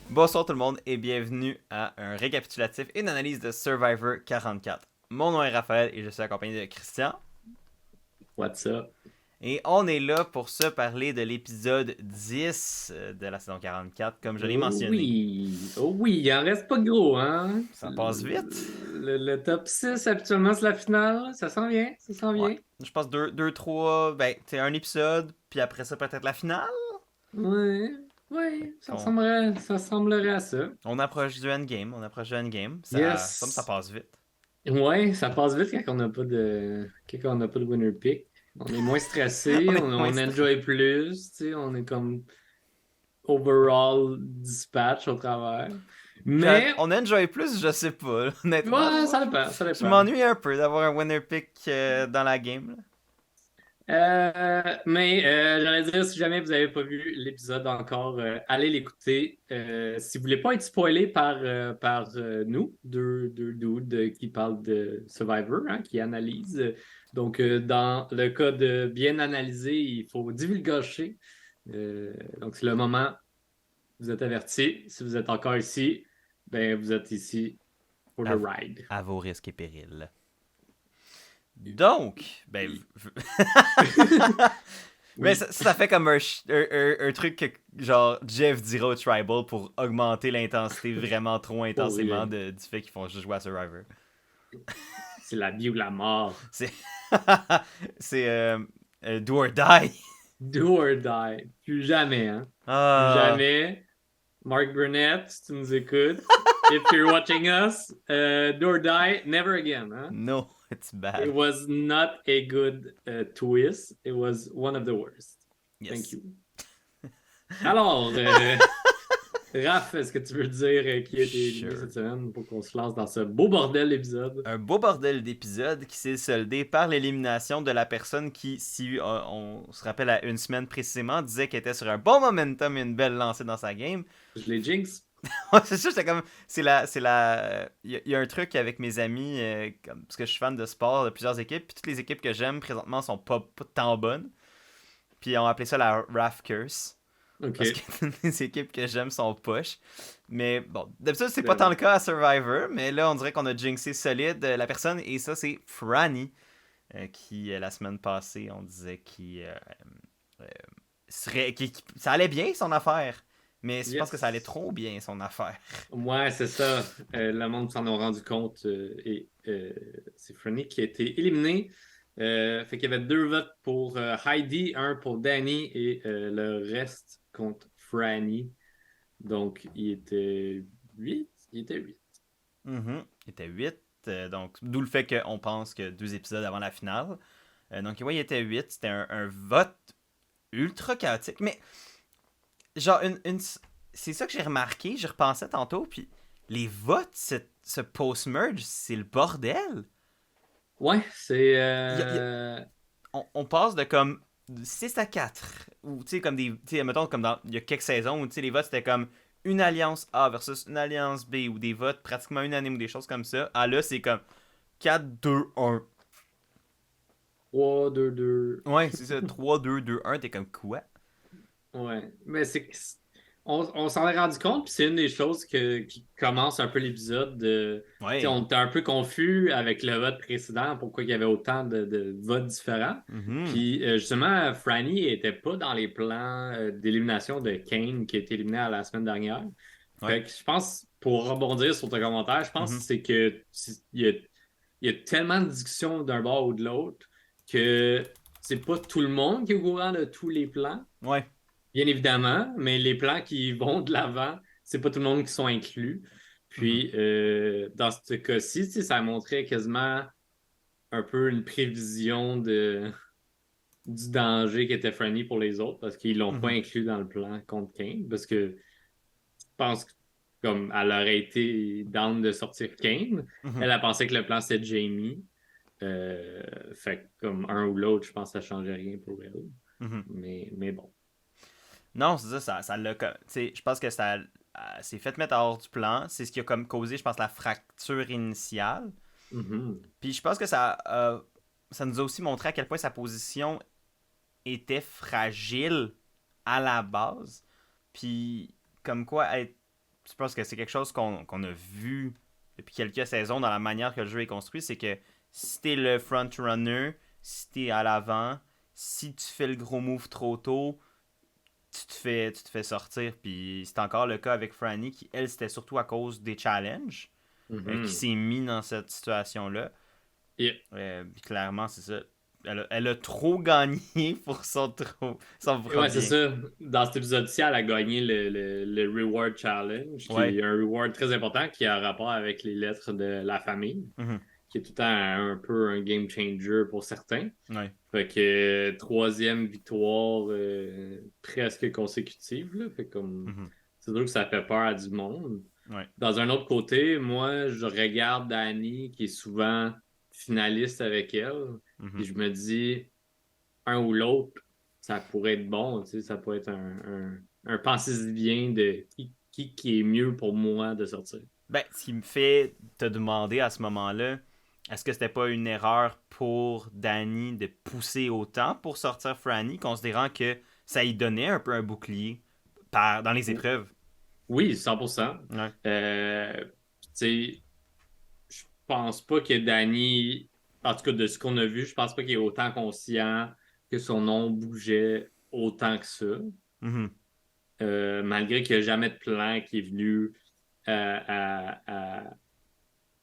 Bonsoir tout le monde et bienvenue à un récapitulatif et une analyse de Survivor 44. Mon nom est Raphaël et je suis accompagné de Christian. What's up? Et on est là pour se parler de l'épisode 10 de la saison 44, comme je l'ai mentionné. Oh oui, il en reste pas gros, hein? Ça passe vite. Le top 6, habituellement, c'est la finale. Ça s'en vient, ça s'en Ouais, vient. je pense 2, 3, ben, c'est un épisode, puis après ça peut-être la finale. Ouais, Fait ouais, qu'on- ça ressemblerait à ça. on approche du endgame, ça Yes. passe vite. Ouais, ça passe vite quand on n'a pas de winner pick. On est moins On stressé, est moins on stressé. enjoy plus, tu sais, on est comme overall dispatch au travers. Mais, On enjoy plus, je sais pas, là. Honnêtement. ouais, ça dépend, ça Je dépend. m'ennuie un peu d'avoir un winner pick dans la game, là. J'allais dire, si jamais vous n'avez pas vu l'épisode encore, allez l'écouter. Si vous voulez pas être spoilé par nous, deux dudes qui parlent de Survivor, hein, qui analysent. Donc, dans le cas de bien analyser, il faut divulgacher. Donc, c'est le moment, vous êtes avertis. Si vous êtes encore ici, ben, vous êtes ici for the À, ride. à vos risques et périls. Donc, ben, mais Oui. ça fait comme un truc que, genre, Jeff dira au Tribal pour augmenter l'intensité vraiment trop Pour intensément vrai. du fait qu'ils font juste jouer à Survivor. C'est la vie ou la mort. C'est. c'est Do or Die. Do or die. Plus jamais, hein? Plus Ah, jamais. Mark Burnett, si tu nous écoutes. If you're watching us, do or die, never again, hein? no, it's It bad. was not a good twist. It was one of the worst. Thank Yes. you. Alors, Raph, est-ce que tu veux dire qui a été éliminé Sure. cette semaine pour qu'on se lance dans ce beau bordel d'épisode? Un beau bordel d'épisode qui s'est soldé par l'élimination de la personne qui, si on se rappelle à une semaine précisément, disait qu'elle était sur un bon momentum et une belle lancée dans sa game. Je l'ai jinx. Ouais, c'est ça, c'est comme. Il y a un truc avec mes amis, parce que je suis fan de sport de plusieurs équipes, puis toutes les équipes que j'aime présentement sont pas tant bonnes. Puis on appelé ça la Raf Curse. Parce que OK. toutes les équipes que j'aime sont poches. Mais bon, d'habitude, c'est pas Ben tant oui. le cas à Survivor, mais là, on dirait qu'on a jinxé solide la personne, et ça, c'est Franny, qui, la semaine passée, on disait euh, ça allait bien son affaire. Mais je pense que ça allait Yes. trop bien son affaire. Ouais, c'est ça. Le monde s'en a rendu compte et c'est Franny qui a été éliminé. Fait qu'il y avait deux votes pour Heidi, un pour Danny et le reste contre Franny. Donc, il était 8. Il était 8. Mhm. Il était 8. Donc, d'où le fait qu'on pense que 2 épisodes avant la finale. Donc, ouais, il était 8. C'était un vote ultra chaotique. Mais, genre, c'est ça que j'ai remarqué. Je repensais tantôt. Puis, les votes, ce post-merge, c'est le bordel. Ouais, c'est. Il y a- on passe de comme 6 à 4. Ou, tu sais, comme des. Tu sais, mettons, comme dans. Il y a quelques saisons où, tu sais, les votes, c'était comme une alliance A versus une alliance B. Ou des votes pratiquement unanimes ou des choses comme ça. Ah, là, c'est comme 4-2-1. 3, 2, 2. Ouais, c'est ça. 3-2-2-1, t'es comme quoi? Ouais. Mais on s'en est rendu compte, puis c'est une des choses qui commence un peu l'épisode. Tu sais, Ouais. on était un peu confus avec le vote précédent, pourquoi il y avait autant de votes différents. Mhm. Puis justement, Franny était pas dans les plans d'élimination de Kane qui a été éliminé à la semaine dernière. Ouais. Fait que je pense, pour rebondir sur ton commentaire, je pense que Mhm. c'est que il y a tellement de discussions d'un bord ou de l'autre que c'est pas tout le monde qui est au courant de tous les plans. Ouais. Bien évidemment, mais les plans qui vont de l'avant, c'est pas tout le monde qui sont inclus. Mhm. Puis, dans ce cas-ci, tu sais, ça montrait quasiment un peu une prévision du danger qu'était Franny pour les autres parce qu'ils l'ont pas Mhm. inclus dans le plan contre Kane. Parce que je pense que comme elle aurait été down de sortir Kane, Mhm. elle a pensé que le plan c'était Jamie. Fait que comme un ou l'autre, je pense que ça changeait rien pour elle. Mhm. Mais bon. Non, c'est ça, ça l'a. Tu sais, je pense que ça s'est fait mettre hors du plan. C'est ce qui a comme causé, je pense, la fracture initiale. Mhm. Puis je pense que ça nous a aussi montré à quel point sa position était fragile à la base. Puis comme quoi, je pense que c'est quelque chose qu'on a vu depuis quelques saisons dans la manière que le jeu est construit, c'est que si t'es le front-runner, si t'es à l'avant, si tu fais le gros move trop tôt, tu te fais sortir. Puis c'est encore le cas avec Franny, qui, elle, c'était surtout à cause des challenges, qui Mhm. s'est mis dans cette situation-là. Et- Puis clairement, c'est ça. Elle a trop gagné pour son et ouais, propre c'est bien. ça. Dans cet épisode-ci, elle a gagné le Reward Challenge, Ouais. qui est un reward très important qui a rapport avec les lettres de la famille, Mhm. qui est tout le temps un peu un game changer pour certains. Ouais. Fait que troisième victoire presque consécutive, là. Fait comme Mhm. c'est sûr que ça fait peur à du monde. Ouais. Dans un autre côté, moi, je regarde Annie qui est souvent finaliste avec elle, et Mhm. je me dis un ou l'autre, ça pourrait être bon, tu sais, ça pourrait être un pensée bien de qui est mieux pour moi de sortir. Ben, ce qui me fait te demander à ce moment-là, est-ce que c'était pas une erreur pour Danny de pousser autant pour sortir Franny, considérant que ça y donnait un peu un bouclier dans les épreuves? Oui, 100%. Ouais. Tu sais, je pense pas que Danny, en tout cas de ce qu'on a vu, je pense pas qu'il est autant conscient que son nom bougeait autant que ça. Mhm. Malgré qu'il n'y a jamais de plan qui est venu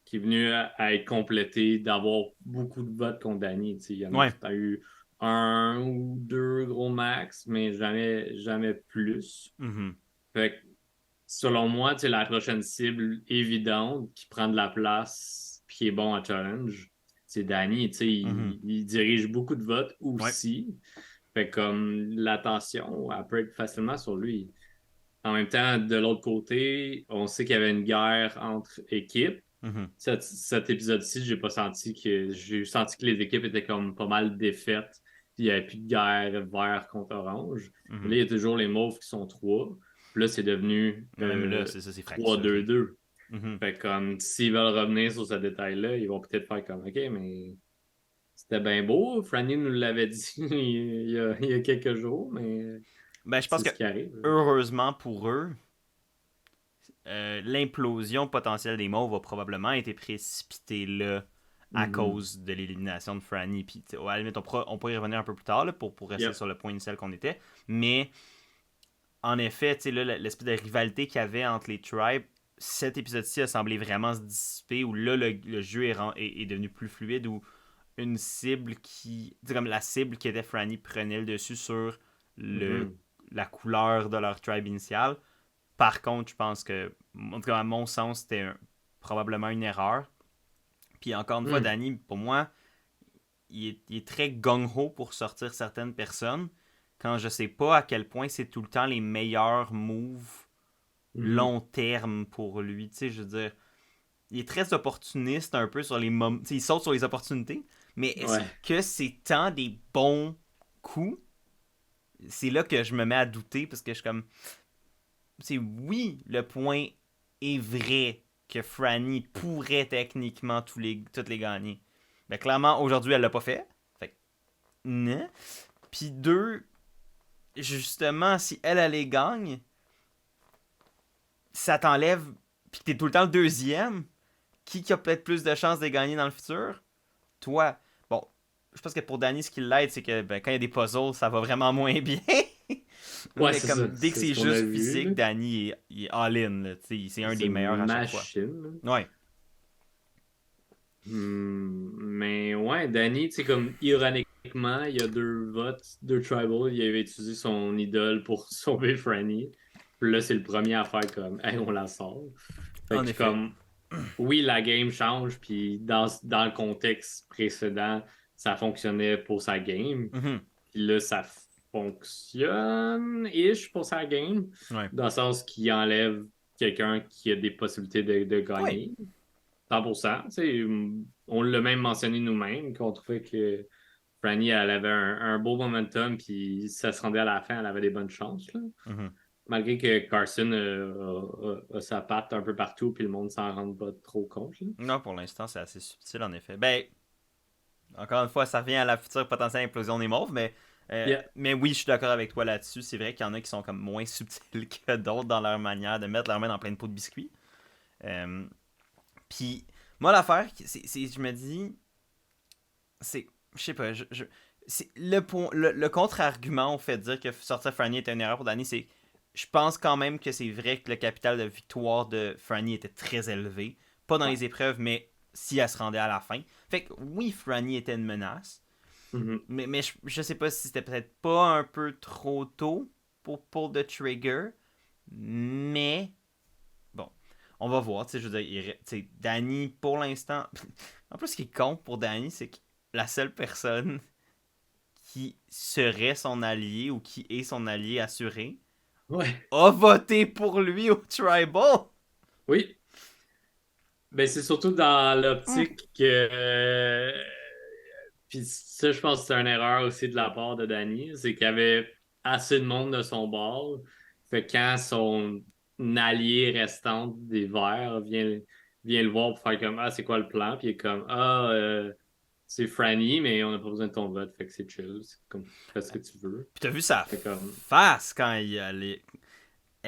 qui est venu à être complété, d'avoir beaucoup de votes contre Danny. Tu sais, il y en a Ouais. peut-être eu un ou deux gros max, mais jamais plus. Mhm. Fait que, selon moi, tu sais, la prochaine cible évidente qui prend de la place puis qui est bon à challenge, c'est Danny. Tu sais, Mhm. il dirige beaucoup de votes Ouais. aussi. Fait que, comme l'attention, elle peut être facilement sur lui. En même temps, de l'autre côté, on sait qu'il y avait une guerre entre équipes. Mhm. Cet épisode-ci, j'ai senti que les équipes étaient comme pas mal défaites. Puis il n'y avait plus de guerre vert contre orange. Mais là, Mhm. il y a toujours les mauves qui sont trois. Puis là, c'est devenu Mais même là, c'est ça, c'est fracturé. 3-2-2. Mhm. Fait que comme s'ils veulent revenir sur ce détail-là, ils vont peut-être faire comme OK, mais c'était bien beau. Franny nous l'avait dit il y a quelques jours, mais Ben, je pense c'est que, ce qui arrive. heureusement pour eux, l'implosion potentielle des Mauves a probablement été précipitée là à Mhm. cause de l'élimination de Franny. Puis, à la limite, on pourrait y revenir un peu plus tard là, pour rester Yep. sur le point initial qu'on était. Mais, en effet, là, l'espèce de rivalité qu'il y avait entre les tribes, cet épisode-ci a semblé vraiment se dissiper, où là, le jeu est devenu plus fluide, où une cible qui. Comme la cible qui était Franny prenait le dessus sur le, Mhm. la couleur de leur tribe initiale. Par contre, je pense que, en tout cas, à mon sens, c'était probablement une erreur. Puis encore une fois, Mhm. Danny, pour moi, il est très gung-ho pour sortir certaines personnes quand je sais pas à quel point c'est tout le temps les meilleurs moves Mhm. long terme pour lui. Tu sais, je veux dire, il est très opportuniste un peu sur les moments. Il saute sur les opportunités, mais est-ce Ouais. que c'est tant des bons coups? C'est là que je me mets à douter parce que je suis comme. C'est oui, le point est vrai que Franny pourrait techniquement toutes les gagner. Mais clairement, aujourd'hui, elle l'a pas fait. Fait que, non. Puis deux, justement, si elle les gagne, ça t'enlève. Puis que t'es tout le temps le deuxième. Qui a peut-être plus de chances de gagner dans le futur? Toi. Bon, je pense que pour Danny, ce qui l'aide, c'est que quand il y a des puzzles, ça va vraiment moins bien. Ouais, Mais c'est ça. comme dès que C'est ce c'est qu'on a juste vu, là. physique, Danny il est all-in. Là. C'est un C'est des meilleurs une à chaque fois. machine, là. Ouais. Mais ouais, Danny, tu sais, comme ironiquement, il y a deux votes, deux tribal, il avait utilisé son idole pour sauver Franny. Puis là, c'est le premier à faire comme, hey, on la sort. Fait En que effet. comme, oui, la game change, puis dans le contexte précédent, ça fonctionnait pour sa game. Mhm. Puis là, ça fonctionne-ish pour sa game, Ouais. dans le sens qu'il enlève quelqu'un qui a des possibilités de Ouais. gagner. 100%. Tu sais, on l'a même mentionné nous-mêmes, qu'on trouvait que Franny, elle avait un beau momentum, puis ça se rendait à la fin, elle avait des bonnes chances, là. Mhm. Malgré que Carson a sa patte un peu partout, puis le monde s'en rend pas trop compte, là. Non, pour l'instant, c'est assez subtil, en effet. Ben, encore une fois, ça revient à la future potentielle implosion des mauves, mais Yeah. Mais oui, je suis d'accord avec toi là-dessus. C'est vrai qu'il y en a qui sont comme moins subtils que d'autres dans leur manière de mettre leur main dans plein de pots de biscuits. Euh, Puis, moi, l'affaire, je me dis, c'est, je sais pas, c'est le contre-argument au fait de dire que sortir Franny était une erreur pour Danny, c'est, je pense quand même que c'est vrai que le capital de victoire de Franny était très élevé. Pas dans Ouais. les épreuves, mais si elle se rendait à la fin. Fait que oui, Franny était une menace. Mhm. Mais je sais pas si c'était peut-être pas un peu trop tôt pour pull the trigger. Mais bon, on va voir. Tu sais, je veux dire, Danny, pour l'instant. En plus, ce qui compte pour Danny, c'est que la seule personne qui serait son allié ou qui est son allié assuré Ouais. a voté pour lui au Tribal. Oui. Ben, c'est surtout dans Mm. l'optique que. Puis ça, je pense que c'est une erreur aussi de la part de Danny. C'est qu'il y avait assez de monde de son bord. Fait que quand son allié restant des Verts vient le voir pour faire comme Ah, c'est quoi le plan? Puis il est comme Ah, c'est Franny, mais on n'a pas besoin de ton vote. Fait que c'est chill. C'est comme fais ce que tu veux. Puis t'as vu sa Fait comme. face quand il allait.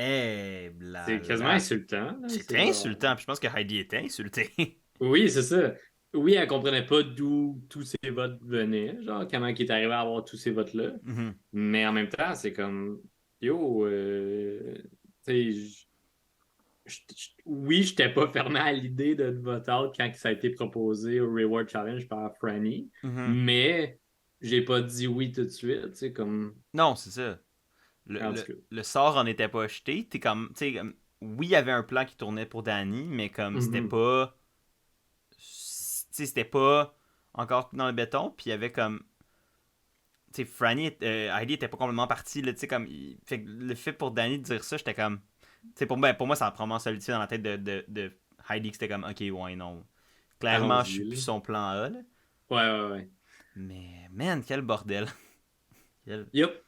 Eh, C'est quasiment blala. insultant, là. C'était C'est genre. insultant. Puis je pense que Heidi était insultée. Oui, c'est ça. Oui, elle comprenait pas d'où tous ces votes venaient, genre comment il est arrivé à avoir tous ces votes-là. Mhm. Mais en même temps, c'est comme yo, tu sais, oui, j'étais pas fermé à l'idée de vote out quand ça a été proposé au Reward Challenge par Franny, Mhm. mais j'ai pas dit oui tout de suite, tu sais, comme Non, c'est ça. Le, en le, tout cas. le sort en était pas jeté. T'es comme, tu sais, oui, il y avait un plan qui tournait pour Danny, mais comme c'était Mhm. pas, tu sais, c'était pas encore dans le béton. Puis il y avait comme, tu sais, Heidi était pas complètement partie là, tu sais, comme, fait que le fait pour Danny de dire ça, j'étais comme, tu sais, pour moi, ça a probablement solidifié dans la tête de Heidi que c'était comme, ok, ouais, non, clairement, je suis Allons-y, plus là. son plan A, là. Ouais, ouais, ouais. Mais man, quel bordel. Quel- Yep.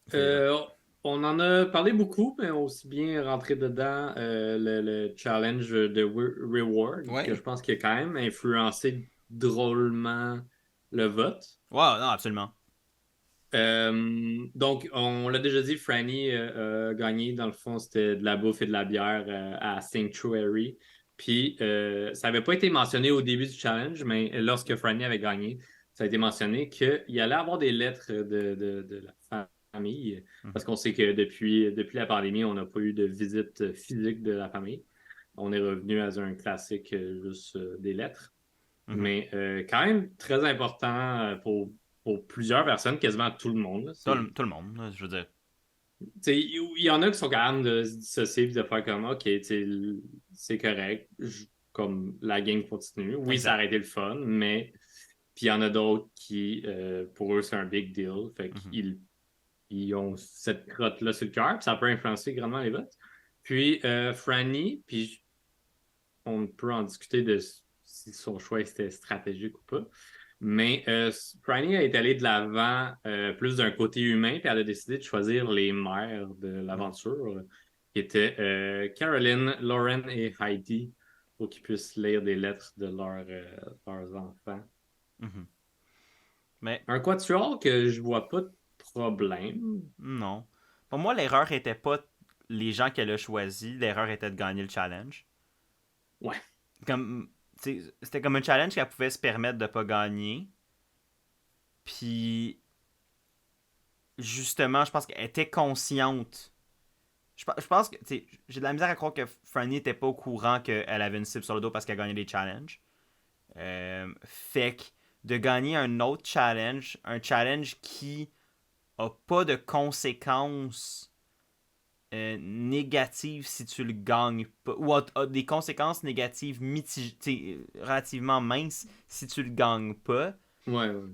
C'est vrai. Euh, on en a parlé beaucoup, mais aussi bien rentré dedans le challenge de Reward, que Ouais. je pense qu'il a quand même influencé drôlement le vote. Wow, non, absolument. Donc, on l'a déjà dit, Franny a gagné. Dans le fond, c'était de la bouffe et de la bière à Sanctuary. Puis, ça n'avait pas été mentionné au début du challenge, mais lorsque Franny avait gagné, ça a été mentionné qu'il allait avoir des lettres de la famille. Mhm. Parce qu'on sait que depuis la pandémie, on n'a pas eu de visite physique de la famille. On est revenu à un classique juste des lettres. Mhm. Mais quand même très important pour plusieurs personnes, quasiment tout le monde. Là. Tout le monde, là, je veux dire. Il y en a qui sont capables de se dissocier et de faire comme OK, c'est correct, comme la game continue. Oui, ça Exact. aurait été le fun, mais puis il y en a d'autres qui, pour eux, c'est un big deal. Fait Mhm. qu'ils ont cette crotte-là sur le cœur, puis ça peut influencer grandement les votes. Puis Franny, puis on peut en discuter de si son choix était stratégique ou pas. Mais Franny est allée de l'avant plus d'un côté humain, puis elle a décidé de choisir les mères de l'aventure, qui étaient Caroline, Lauren et Heidi, pour qu'ils puissent lire des lettres de leurs enfants. Mhm. Mais Un quatuor que je vois pas de problème. non. Pour moi, l'erreur était pas les gens qu'elle a choisis, l'erreur était de gagner le challenge. Ouais, Comme, c'était comme un challenge qu'elle pouvait se permettre de pas gagner. Puis, justement, je pense qu'elle était consciente. Je pense que, j'ai de la misère à croire que Franny était pas au courant qu'elle avait une cible sur le dos parce qu'elle gagnait des challenges. Fait que de gagner un autre challenge, un challenge qui a pas de conséquences négatives si tu le gagnes pas, ou a des conséquences négatives relativement minces si tu le gagnes pas. ouais, ouais.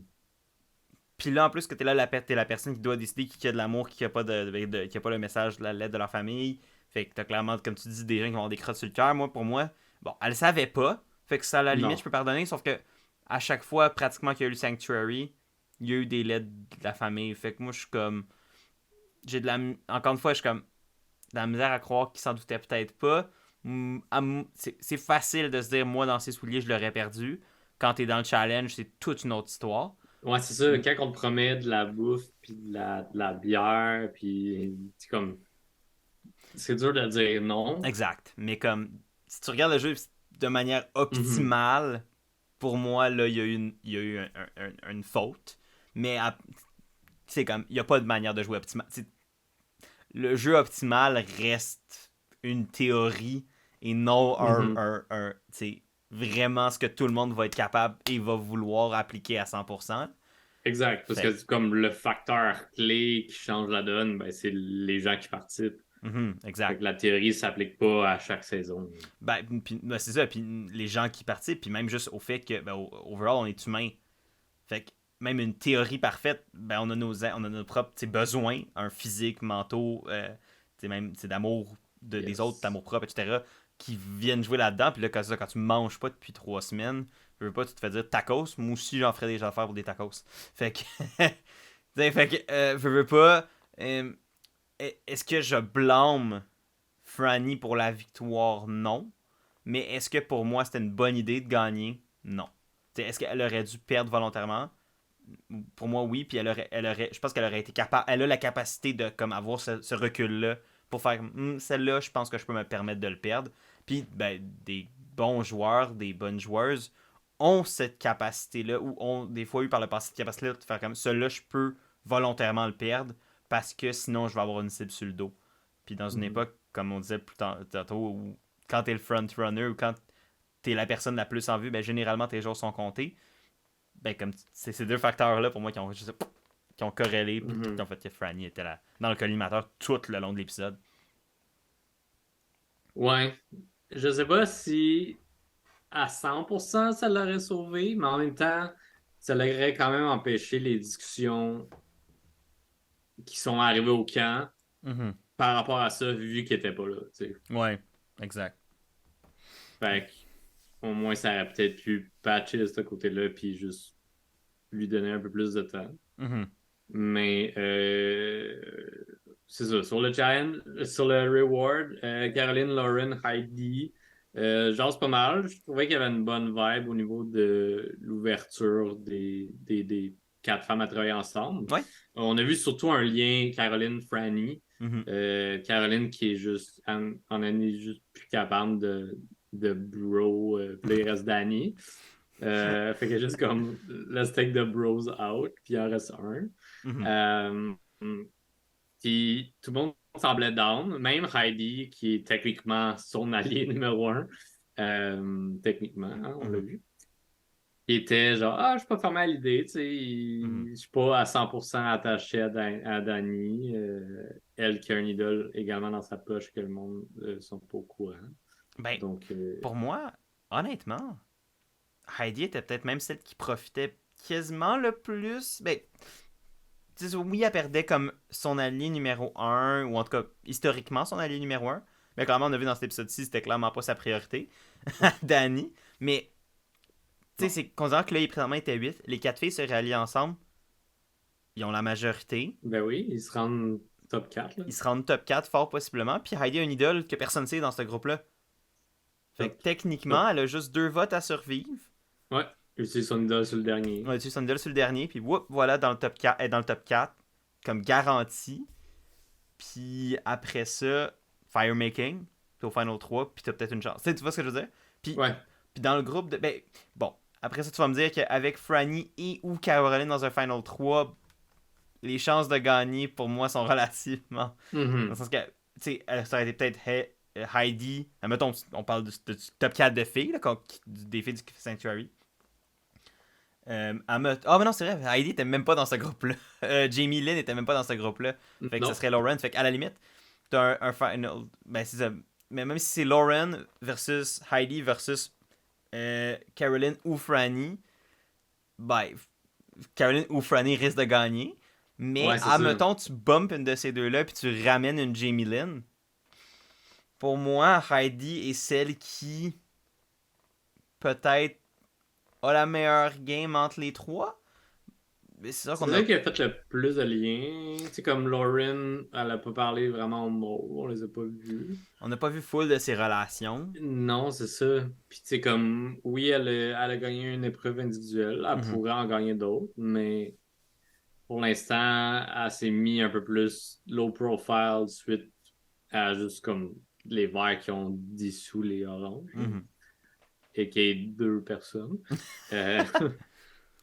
Puis là, en plus, que t'es là, t'es la personne qui doit décider qui a de l'amour, qui a pas qui a pas le message de la lettre de leur famille. Fait que t'as clairement, comme tu dis, des gens qui vont avoir des crottes sur le cœur. Moi, pour moi, bon, elle savait pas. Fait que ça, à la limite, je Non, peux pardonner. Sauf que à chaque fois, pratiquement qu'il y a eu le Sanctuary, il y a eu des lettres de la famille. Fait que moi, je suis comme. J'ai de la. Encore une fois, je suis comme. De la misère à croire qu'il s'en doutait peut-être pas. C'est facile de se dire, moi, dans ces souliers, je l'aurais perdu. Quand t'es dans le challenge, c'est toute une autre histoire. Ouais, c'est ça. Quand on te promet de la bouffe, puis de la bière, puis c'est comme. C'est dur de dire non. Exact. Mais comme, si tu regardes le jeu de manière Mhm. optimale, pour moi, là, il y a eu une faute. Mais c'est comme, il n'y a pas de manière de jouer optimal. Le jeu optimal reste une théorie et non Mhm. vraiment ce que tout le monde va être capable et va vouloir appliquer à 100%. Exact. Parce que Fait c'est comme le facteur clé qui change la donne, ben, c'est les gens qui participent. Fait exact. que la théorie s'applique pas à chaque saison. Ben, c'est ça. Puis les gens qui participent, puis même juste au fait que, ben, overall, on est humain. Fait que même une théorie parfaite, ben, on a nos propres besoins, un physique, mentaux, même d'amour des autres, Yes. d'amour propre, etc., qui viennent jouer là-dedans. Puis là, quand tu manges pas depuis 3 semaines, je veux pas, tu te fais dire tacos. Moi aussi, j'en ferais des affaires pour des tacos. Fait que, je veux pas. euh, Est-ce que je blâme Franny pour la victoire? Non. Mais est-ce que pour moi, c'était une bonne idée de gagner? Non. Est-ce qu'elle aurait dû perdre volontairement? Pour moi, oui. Puis je pense qu'elle aurait été capable. Elle a la capacité de comme avoir ce recul-là pour faire celle-là, je pense que je peux me permettre de le perdre. Puis ben, des bons joueurs, des bonnes joueuses ont cette capacité-là, ou ont des fois eu par le passé cette capacité-là de faire comme celle-là, je peux volontairement le perdre parce que sinon je vais avoir une cible sur le dos. Puis dans une Mhm. époque, comme on disait plus tantôt, où quand t'es le front-runner ou quand t'es la personne la plus en vue, ben généralement tes jours sont comptés. Ben comme c'est ces deux facteurs-là pour moi qui ont corrélé puis qui Mhm. ont fait que Franny était là dans le collimateur tout le long de l'épisode. Ouais. Je sais pas si à 100% ça l'aurait sauvé, mais en même temps, ça l'aurait quand même empêché les discussions qui sont arrivées au camp Mhm. par rapport à ça, vu qu'il était pas là, tu sais. Ouais, exact. Fait qu'au moins, ça aurait peut-être pu patcher de ce côté-là, puis juste lui donner un peu plus de temps. Mhm. Mais c'est ça. Sur le challenge, sur le reward, Caroline, Lauren, Heidi, genre c'est pas mal. Je trouvais qu'il y avait une bonne vibe au niveau de l'ouverture des quatre femmes à travailler ensemble. Ouais. On a vu surtout un lien Caroline-Franny. Mhm. Caroline qui est juste, en est juste plus capable de bro, puis là, il reste Danny. Fait que juste comme let's take the bros out, puis il en reste un. Mhm. Euh, Puis tout le monde semblait down, même Heidi, qui est techniquement son allié numéro un, techniquement, hein, on l'a Mhm. vu. Il était genre, ah, je suis pas fermé à l'idée, tu sais, Mhm. je suis pas à 100% attaché à Dani. Elle qui a une idole également dans sa poche que le monde sont pas au courant. Ben, Donc, pour moi, honnêtement, Heidi était peut-être même celle qui profitait quasiment le plus. Ben, oui, elle perdait comme son allié numéro un ou en tout cas, historiquement, son allié numéro un. Mais clairement, on a vu dans cet épisode-ci, c'était clairement pas sa priorité, Danny. Mais, tu sais, non. c'est considérant que là, présentement, il était 8. Les quatre filles se rallient ensemble. Ils ont la majorité. Ben oui, ils se rendent top 4 là. Ils se rendent top 4 fort possiblement. Puis Heidi a une idole que personne ne sait dans ce groupe-là. Fait que Top, techniquement, top. elle a juste 2 votes à survivre. Ouais, c'est son idole sur le dernier. On a tué son idole sur le dernier. Puis, whoop, voilà, dans le top 4, elle est dans le top 4 comme garantie. Puis après ça, Firemaking, puis au Final 3, puis t'as peut-être une chance. Tu sais, tu vois ce que je veux dire? Puis, Ouais. puis dans le groupe de. Ben, bon, après ça, tu vas me dire qu'avec Franny et ou Caroline dans un Final 3, les chances de gagner pour moi sont relativement. Dans le Mhm. sens que, tu sais, ça aurait été peut-être Heidi. Mettons, on parle du top 4 de filles, là, des filles du Sanctuary. Ah, mais non, c'est vrai, Heidi était même pas dans ce groupe-là. Jamie Lynn était même pas dans ce groupe-là. Fait que ça Non. serait Lauren. Fait qu'à la limite, t'as un final. Ben, c'est ça. Mais même si c'est Lauren versus Heidi versus Caroline ou Franny, ben, Caroline ou Franny risque de gagner. Mais, Ouais, c'est ça. admettons, tu bumpes une de ces deux-là puis tu ramènes une Jamie Lynn. Pour moi, Heidi est celle qui, peut-être, a la meilleure game entre les trois. Mais c'est sûr C'est qu'on a... vrai qui a fait le plus de liens. Tu sais, comme Lauren, elle a pas parlé vraiment au mot, on les a pas vus. On n'a pas vu full de ses relations. Non, c'est ça. Puis tu sais, comme, oui, elle a gagné une épreuve individuelle, elle Mhm. pourrait en gagner d'autres, mais pour l'instant, elle s'est mis un peu plus low profile suite à juste comme les verts qui ont dissous les oranges, Mhm. et qui est deux personnes. Euh,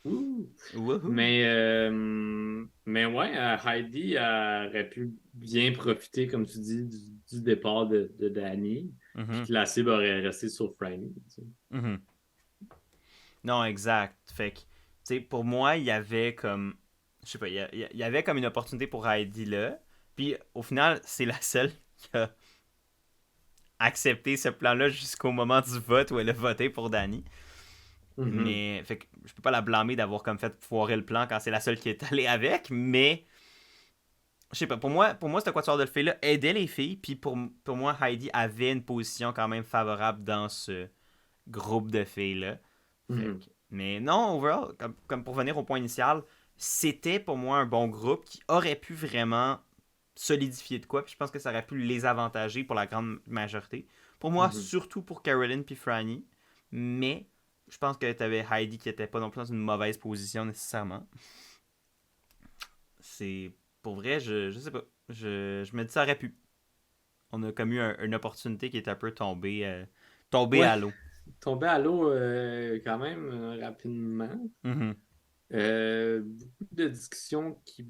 ouh. Wouhou. Mais ouais, Heidi aurait pu bien profiter, comme tu dis, du départ de Danny, puis Mhm. que la cible aurait resté sur Franny. Tu sais. Mhm. Non, exact. Fait que, tu sais, pour moi, il y avait comme... Je sais pas, il y avait comme une opportunité pour Heidi là. Puis au final, c'est la seule qui a accepté ce plan-là jusqu'au moment du vote où elle a voté pour Danny. Mhm. Mais, fait que je peux pas la blâmer d'avoir comme fait foirer le plan quand c'est la seule qui est allée avec. Mais, je sais pas, pour moi, ce quatuor de filles-là aidait les filles. Puis pour moi, Heidi avait une position quand même favorable dans ce groupe de filles-là. Mhm. Mais non, overall, comme pour venir au point initial, c'était pour moi un bon groupe qui aurait pu vraiment solidifier de quoi. Puis je pense que ça aurait pu les avantager pour la grande majorité. Pour moi, Mhm. surtout pour Caroline puis Franny. Mais je pense que tu avais Heidi qui était pas non plus dans une mauvaise position nécessairement. C'est pour vrai, je sais pas. Je me dis ça aurait pu. On a comme eu une opportunité qui est un peu tombée Ouais, à l'eau. tombé à l'eau quand même rapidement. Mhm. Beaucoup de discussions qui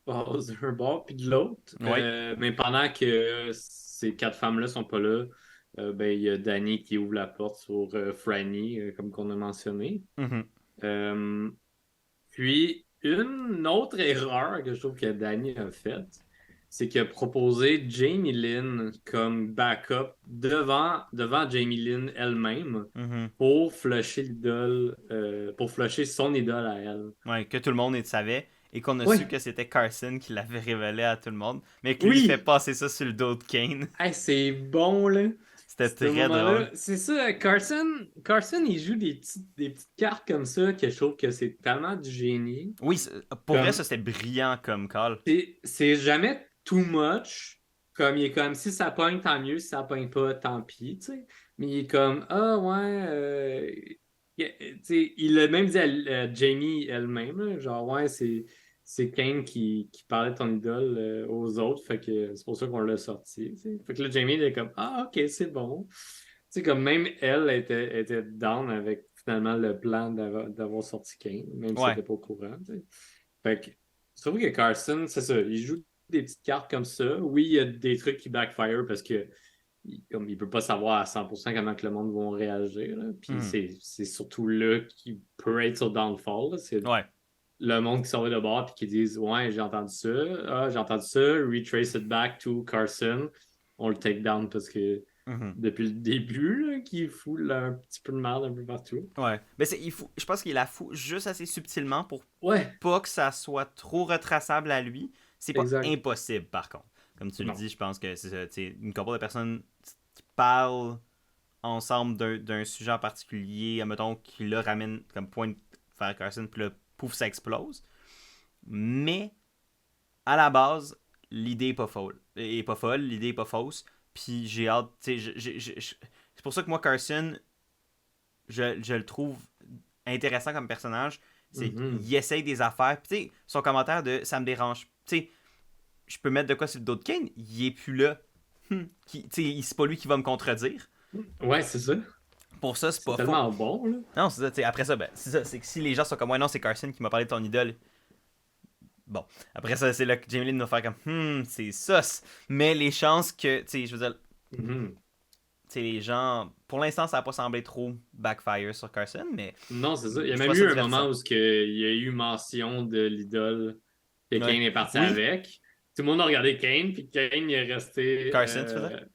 passent d'un bord puis de l'autre. Ouais. Mais pendant que ces quatre femmes-là sont pas là, ben, il y a Danny qui ouvre la porte sur Franny, comme qu'on a mentionné. Mhm. Euh, Puis, une autre erreur que je trouve que Danny a faite, c'est qu'il a proposé Jamie Lynn comme backup devant Jamie Lynn elle-même Mhm. pour flusher pour flusher son idole à elle. Ouais, que tout le monde savait et qu'on a Oui, su que c'était Carson qui l'avait révélé à tout le monde, mais que lui fait oui, passer ça sur le dos de Kane. hey, c'est bon, là. C'était Ce très drôle. moment-là, c'est ça, Carson, il joue des petites cartes comme ça que je trouve que c'est tellement du génie. Oui, pour vrai, Comme ça c'était brillant comme call. c'est jamais too much. Comme il est comme si ça pogne, tant mieux. Si ça pogne pas, tant pis. Tu sais. Mais il est comme ah ouais. Tu sais, il a même dit à Jamie elle-même, là, genre ouais, c'est Kane qui parlait de ton idole aux autres. Fait que c'est pour ça qu'on l'a sorti. Tu sais. Fait que là, Jamie il est comme ah ok, c'est bon. Tu sais, comme même elle était down avec finalement le plan d'avoir sorti Kane, même si elle Ouais. n'était pas au courant. Tu sais. Fait que je trouve que Carson, c'est ça, il joue des petites cartes comme ça. Oui, il y a des trucs qui backfire parce que comme il peut pas savoir à 100% comment que le monde va réagir. Là. Puis Mhm. c'est surtout là qu'il peut être sur downfall. Là. C'est Ouais. le monde qui s'en va de bord puis qui disent ouais, j'ai entendu ça, j'ai entendu ça, retrace it back to Carson. On le take down parce que Mhm. depuis le début, là, qu'il fout là, un petit peu de merde un peu partout. Ouais. Mais je pense qu'il la fout juste assez subtilement pour Ouais, pas que ça soit trop retraçable à lui. C'est pas exact. impossible par contre. Comme tu le Non. dis, je pense que c'est ça, tu sais, une couple de personnes qui parlent ensemble d'un sujet en particulier, mettons, qui le ramène comme point de faire Carson, puis là, pouf, ça explose. Mais, à la base, l'idée est pas folle. Est pas folle, l'idée est pas fausse. Puis j'ai hâte, tu sais, c'est pour ça que moi, Carson, je le trouve intéressant comme personnage. C'est Mhm. qu'il essaye des affaires. Puis tu sais, son commentaire de ça me dérange. Tu sais, je peux mettre de quoi sur le dos de Kane, il est plus là. Tu sais, c'est pas lui qui va me contredire. Ouais, c'est ça. Pour ça, c'est C'est pas faux. tellement bon, là. Non, c'est ça, t'sais, après ça, ben, c'est ça, c'est que si les gens sont comme, ouais, non, c'est Carson qui m'a parlé de ton idole. Bon, après ça, c'est là que Jamie Lynn va faire comme, c'est ça. Mais les chances que, tu sais, je veux dire, Mhm. tu sais, les gens, pour l'instant, ça a pas semblé trop backfire sur Carson, mais Non, c'est ça. Il y a je même trouve eu ça un moment divertissant. où il y a eu mention de l'idole que Ouais. Kane est parti Oui, avec. Tout le monde a regardé Kane, puis Kane il est resté. Carson, tu veux dire?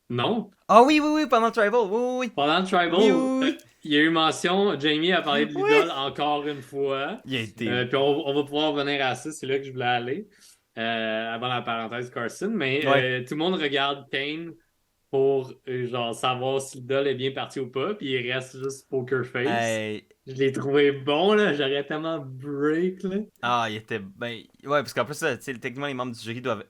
Non. Ah oui, oui, oui, pendant le Tribal, oui, Pendant le oui, oui, Tribal, oui, oui, il y a eu mention. Jamie a parlé de oui, oui. l'idole encore une fois. Il a été, Puis on va pouvoir revenir à ça. C'est là que je voulais aller. Avant la parenthèse Carson. Mais ouais, tout le monde regarde Kane pour genre savoir si l'idole est bien parti ou pas, puis il reste juste poker face. Hey, Je l'ai trouvé bon, là. J'aurais tellement break, là. ah, il était ben ouais, parce qu'en plus tu sais, techniquement les membres du jury doivent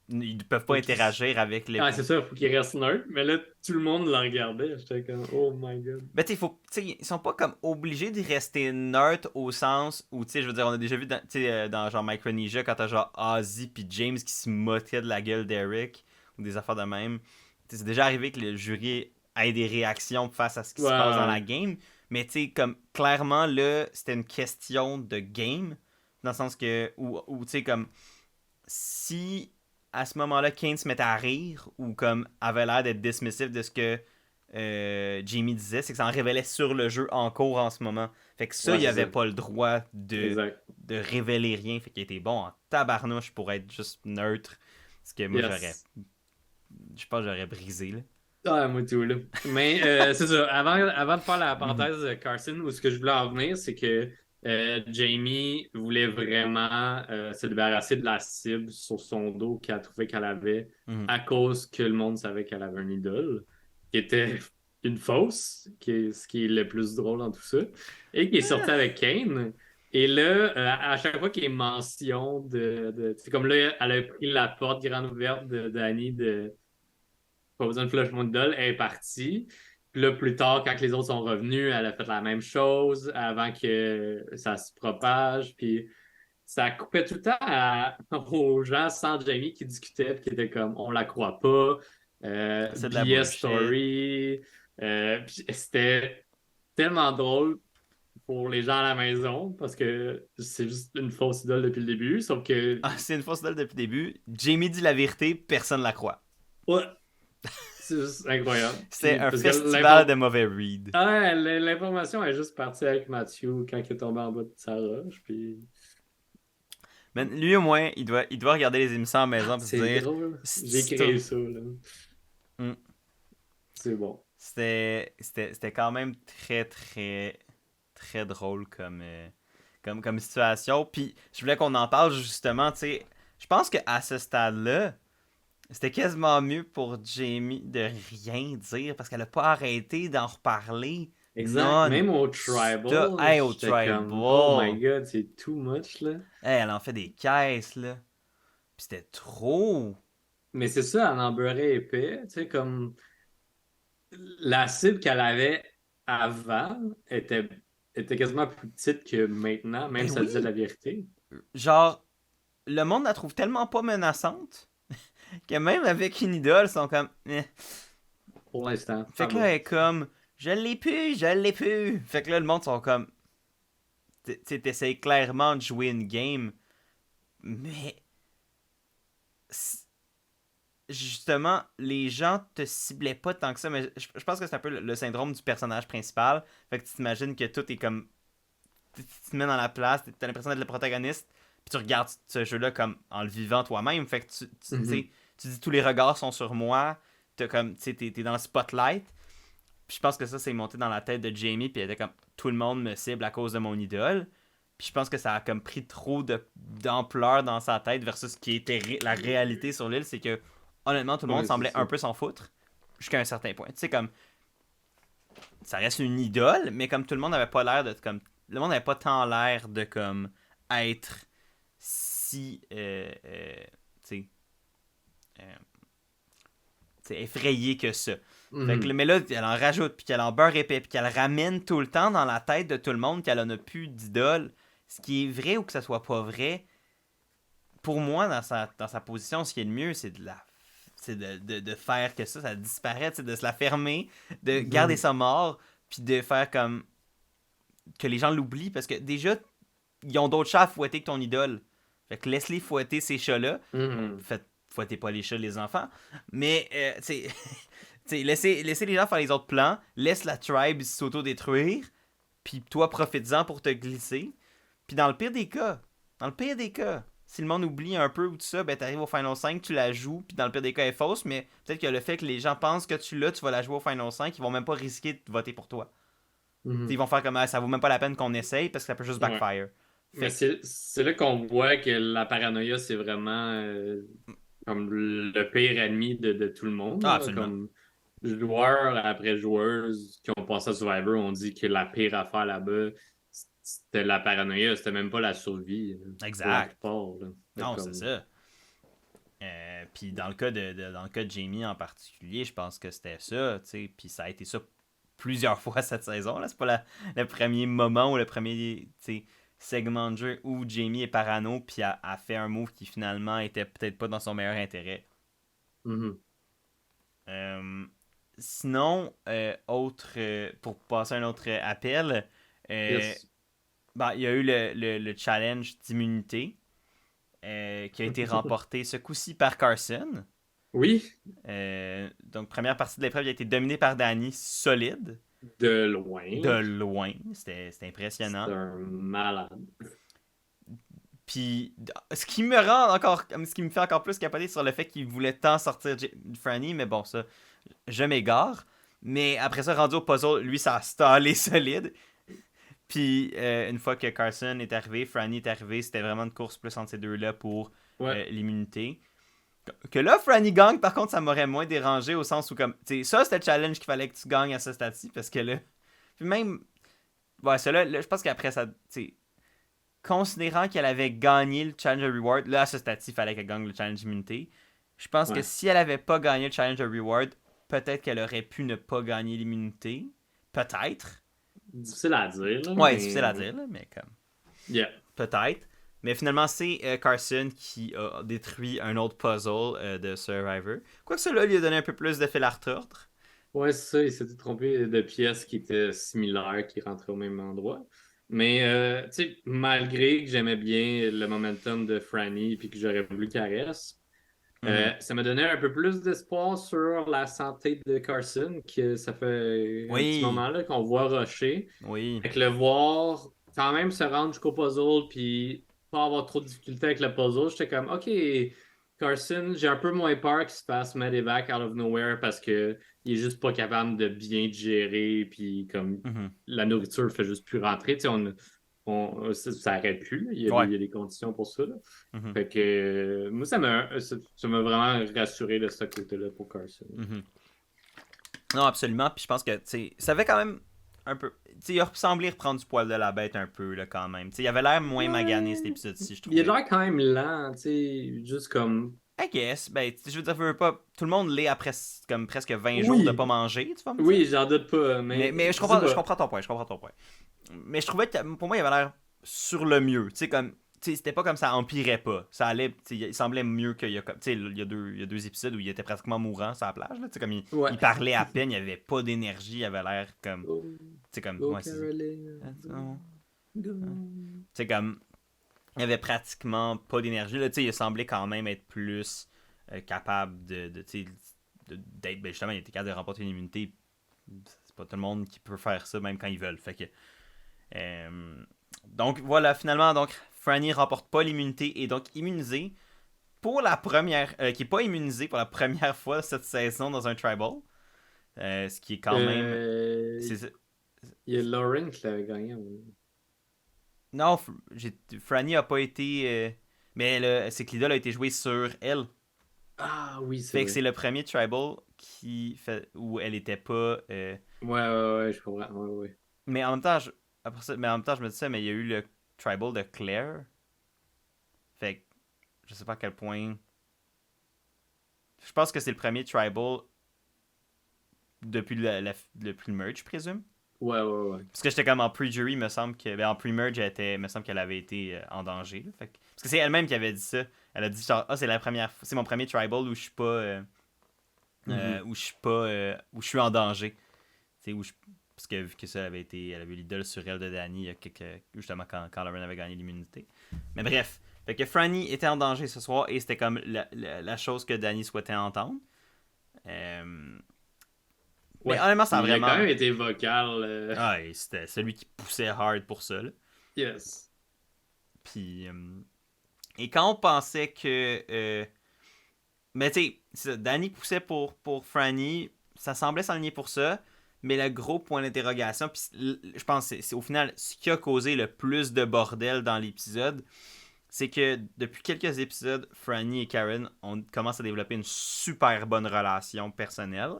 ils peuvent pas Faut qu'il interagir avec les Ah, c'est ça, faut qu'il reste neutre. Mais là, tout le monde le regardait. J'étais comme, oh my god. ben, tu sais, ils sont pas comme obligés d'y rester neutres au sens où, tu sais, je veux dire, on a déjà vu dans, tu sais, dans genre Micronesia quand t'as genre Ozzy puis James qui se moquaient de la gueule d'Eric ou des affaires de même. Tu sais, c'est déjà arrivé que le jury ait des réactions face à ce qui Ouais, se passe dans ouais. la game. Mais tu sais, comme clairement là, c'était une question de game. Dans le sens que, ou tu sais, comme si à ce moment-là, Kane se mettait à rire ou comme avait l'air d'être dismissif de ce que Jamie disait, c'est que ça en révélait sur le jeu en cours en ce moment. Fait que ça, Ouais, il c'est avait ça. pas le droit de, Exact. de révéler rien. Fait qu'il était bon en tabarnouche pour être juste neutre. Parce que moi, j'aurais. Yes. Je pense que j'aurais brisé, là. Ah, moi tout, là. Mais c'est ça. Avant de faire la Mhm. parenthèse de Carson, où ce que je voulais en venir, c'est que Jamie voulait vraiment se débarrasser de la cible sur son dos qu'elle trouvait qu'elle avait Mhm. à cause que le monde savait qu'elle avait un idole, qui était une fausse, ce qui est le plus drôle dans tout ça, et qui est sorti avec Kane. Et là, à chaque fois qu'il y a mention c'est comme là, elle a pris la porte grande ouverte de Danny de pas besoin de flush mon idole, elle est partie. Puis là, plus tard, quand les autres sont revenus, elle a fait la même chose avant que ça se propage. Puis ça coupait tout le temps aux gens sans Jamie qui discutaient, puis qui étaient comme on la croit pas, C'est de la BS bullshit. story. Puis c'était tellement drôle pour les gens à la maison parce que c'est juste une fausse idole depuis le début. Sauf que, Ah, c'est une fausse idole depuis le début. Jamie dit la vérité, personne la croit. ouais, c'est juste incroyable. C'est Puis, un parce que festival de mauvais read. ah, l'information est juste partie avec Matthew quand il est tombé en bas de sa roche. Puis... Mais lui, au moins, il doit regarder les émissions à la Ah, maison et se c'est dire. drôle. J'ai C'est créé ça, là. Hmm. C'est bon. C'était quand même très, très, très drôle comme situation. Puis je voulais qu'on en parle justement, tu sais. Je pense qu'à ce stade-là, c'était quasiment mieux pour Jamie de rien dire parce qu'elle a pas arrêté d'en reparler Exact. non Même au stop. Tribal, Hey, au j'étais comme, oh my Tribal. god, c'est too much, là. Hey, elle en fait des caisses, là. Puis c'était trop. Mais c'est ça, en beurrait épais. Tu sais, comme la cible qu'elle avait avant était quasiment plus petite que maintenant, même Ben si elle disait oui. la vérité. Genre, le monde la trouve tellement pas menaçante que même avec une idole, ils sont comme. Eh. Pour l'instant, Fait ça que va. là, elle est comme, je l'ai pu, je l'ai pu. Fait que là, le monde sont comme, tu sais, t'essayes clairement de jouer une game, mais justement, les gens te ciblaient pas tant que ça. Mais je pense que c'est un peu le syndrome du personnage principal. Fait que tu t'imagines que tout est comme, tu te mets dans la place, t'as l'impression d'être le protagoniste, puis tu regardes ce jeu-là comme en le vivant toi-même. Fait que tu sais, Mhm. tu dis tous les regards sont sur moi, t'as comme, tu sais, t'es dans le spotlight. Puis je pense que ça, c'est monté dans la tête de Jamie, puis elle était comme tout le monde me cible à cause de mon idole. Puis je pense que ça a comme pris trop d'ampleur dans sa tête versus ce qui était la réalité sur l'île, c'est que honnêtement, tout le monde Ouais, c'est semblait ça. un peu s'en foutre jusqu'à un certain point. Tu sais, comme ça reste une idole, mais comme tout le monde n'avait pas l'air de comme. Le monde n'avait pas tant l'air de comme être si tu sais, euh, effrayé que ça. Fait que, Mhm. mais là, elle en rajoute, puis qu'elle en beurre épais, puis qu'elle ramène tout le temps dans la tête de tout le monde qu'elle en a plus d'idole. Ce qui est vrai ou que ça soit pas vrai, pour moi, dans sa position, ce qui est le mieux, c'est de faire que ça disparaisse, de se la fermer, de garder Mhm. ça mort, puis de faire comme que les gens l'oublient, parce que déjà, ils ont d'autres chats à fouetter que ton idole. Fait que laisse-les fouetter ces chats-là. Mhm. Faites, fouettez pas les chats, les enfants. Mais, tu sais, laissez les gens faire les autres plans, laisse la tribe s'auto-détruire, puis toi, profites-en pour te glisser. Puis dans le pire des cas, si le monde oublie un peu ou tout ça, ben t'arrives au Final 5, tu la joues, puis dans le pire des cas, elle est fausse, mais peut-être que le fait que les gens pensent que tu l'as, tu vas la jouer au Final 5, ils vont même pas risquer de voter pour toi. T'sais, ils Mhm. vont faire comme, ah, ça vaut même pas la peine qu'on essaye, parce que ça peut juste Ouais. backfire. Mais Fait que, c'est là qu'on voit que la paranoïa, c'est vraiment comme le pire ennemi de tout le monde, Ah, là. absolument. Comme joueur après joueuse qui ont passé à Survivor ont dit que la pire affaire là-bas, c'était la paranoïa, c'était même pas la survie pour la Exact. plupart. Là. Fait Non, c'est comme... ça. Puis dans le cas dans le cas de Jamie en particulier, je pense que c'était ça, tu sais. Puis ça a été ça plusieurs fois cette saison. Là, c'est pas le premier moment ou le premier, tu sais, segment de jeu où Jamie est parano puis a fait un move qui finalement était peut-être pas dans son meilleur intérêt. Mhm. Euh, Sinon, pour passer à un autre appel, euh, Yes. ben, il y a eu le challenge d'immunité qui a été remporté ce coup-ci par Carson. Oui, Donc, première partie de l'épreuve, il a été dominé par Danny, solide, de de loin. loin. C'était C'est impressionnant. un malade. Puis, ce qui me fait encore plus capoter sur le fait qu'il voulait tant sortir Franny, mais bon, ça, je m'égare. Mais après ça, rendu au puzzle, lui, ça a stallé solide. Puis, une fois que Carson est arrivé, Franny est arrivé, c'était vraiment une course plus entre ces deux-là pour Ouais. l'immunité. Que là, Franny gagne, par contre, ça m'aurait moins dérangé au sens où, comme, tu sais, ça, c'était le challenge qu'il fallait que tu gagnes à ce stade-ci, parce que là, puis même, ouais, ça là, je pense qu'après ça, tu sais, considérant qu'elle avait gagné le challenge de reward, là, à ce stade-ci, il fallait qu'elle gagne le challenge d'immunité. Je pense que Ouais. si elle avait pas gagné le challenge de reward, peut-être qu'elle aurait pu ne pas gagner l'immunité. Peut-être. Difficile à dire, là, Ouais, difficile mais à dire, là, mais comme, yeah. peut-être. Mais finalement, c'est Carson qui a détruit un autre puzzle de Survivor. Quoique cela lui a donné un peu plus de fil à retordre. Ouais, c'est ça, il s'était trompé de pièces qui étaient similaires, qui rentraient au même endroit. Mais, tu sais, malgré que j'aimais bien le momentum de Franny puis que j'aurais voulu qu'elle reste, Mhm. ça m'a donné un peu plus d'espoir sur la santé de Carson, que ça fait un petit Oui, moment là qu'on voit rusher. oui. Fait que le voir quand même se rendre jusqu'au puzzle puis pas avoir trop de difficultés avec le puzzle, j'étais comme, OK, Carson, j'ai un peu moins peur qu'il se fasse medevac out of nowhere parce que il est juste pas capable de bien gérer puis comme Mhm. la nourriture fait juste plus rentrer. Tu sais, ça aurait pu, là. Ouais. Il y a des conditions pour ça. Là. Mhm. Fait que moi, ça m'a vraiment rassuré de ce côté-là pour Carson. Mhm. Non, absolument. Puis je pense que, tu sais, ça avait quand même un peu. Tu sais, il a semblé reprendre du poil de la bête un peu, là, quand même. Tu sais, il avait l'air moins magané cet Ouais. épisode-ci, je Il a trouvais. l'air quand même lent, tu sais, juste comme. I guess. Ben, je veux dire, pas. Tout le monde l'est après comme presque 20 jours de pas Oui, manger, tu vas me dire. oui, j'en doute pas, mais Mais je sais je pas. comprends ton point, je comprends ton point. Mais je trouvais que pour moi, il avait l'air sur le mieux. Tu sais, comme. Tu sais, c'était pas comme ça empirait pas. Ça allait. Tu sais, il semblait mieux qu'il y a. Tu sais, il y a deux épisodes où il était pratiquement mourant sur la plage. Là, tu sais, comme Ouais. il parlait à peine, il avait pas d'énergie, il avait l'air comme. Go, Tu sais, comme. go Ouais, c'est. Caroline, Tu go. sais, comme. Il avait pratiquement pas d'énergie. Là, tu sais, il semblait quand même être plus capable tu sais, d'être. Ben, justement, il était capable de remporter une immunité. C'est pas tout le monde qui peut faire ça, même quand ils veulent. Fait que. Euh, donc voilà, finalement, donc Franny remporte pas l'immunité et donc immunisé pour la première, qui est pas immunisé pour la première fois cette saison dans un tribal, ce qui est quand même, Euh, c'est, il y a Lauren qui l'avait gagné. non, Franny a pas été, mais c'est que l'idole a été jouée sur elle, Ah oui, c'est fait que vrai. c'est le premier tribal qui fait où elle était pas, Ouais, je comprends. Ouais, ouais. mais en même temps, après ça, mais en même temps je me dis ça, mais il y a eu le tribal de Claire, fait que je sais pas à quel point. Je pense que c'est le premier tribal depuis depuis le merge, je présume. Ouais, ouais, ouais. Parce que j'étais comme en pre-jury, il me semble que. Ben, en pre-merge, il me semble qu'elle avait été en danger. Là. Parce que c'est elle-même qui avait dit ça. Elle a dit genre, ah, c'est la première c'est mon premier tribal où je suis pas. Mhm. Où je suis pas. Où je suis en danger. Tu sais, parce que vu que ça avait été. Elle avait eu l'idole sur elle de Danny justement quand Lauren avait gagné l'immunité. Mais bref. Fait que Franny était en danger ce soir et c'était comme la chose que Danny souhaitait entendre. Euh, mais Ouais. honnêtement, ça a Puis il a quand vraiment. même été vocal. Ah, et c'était celui qui poussait hard pour ça. Là. Yes. Puis. Et quand on pensait que. Mais tu sais, Danny poussait pour Franny, ça semblait s'aligner pour ça. Mais le gros point d'interrogation, puis je pense que c'est au final ce qui a causé le plus de bordel dans l'épisode, c'est que depuis quelques épisodes, Franny et Karen commencent à développer une super bonne relation personnelle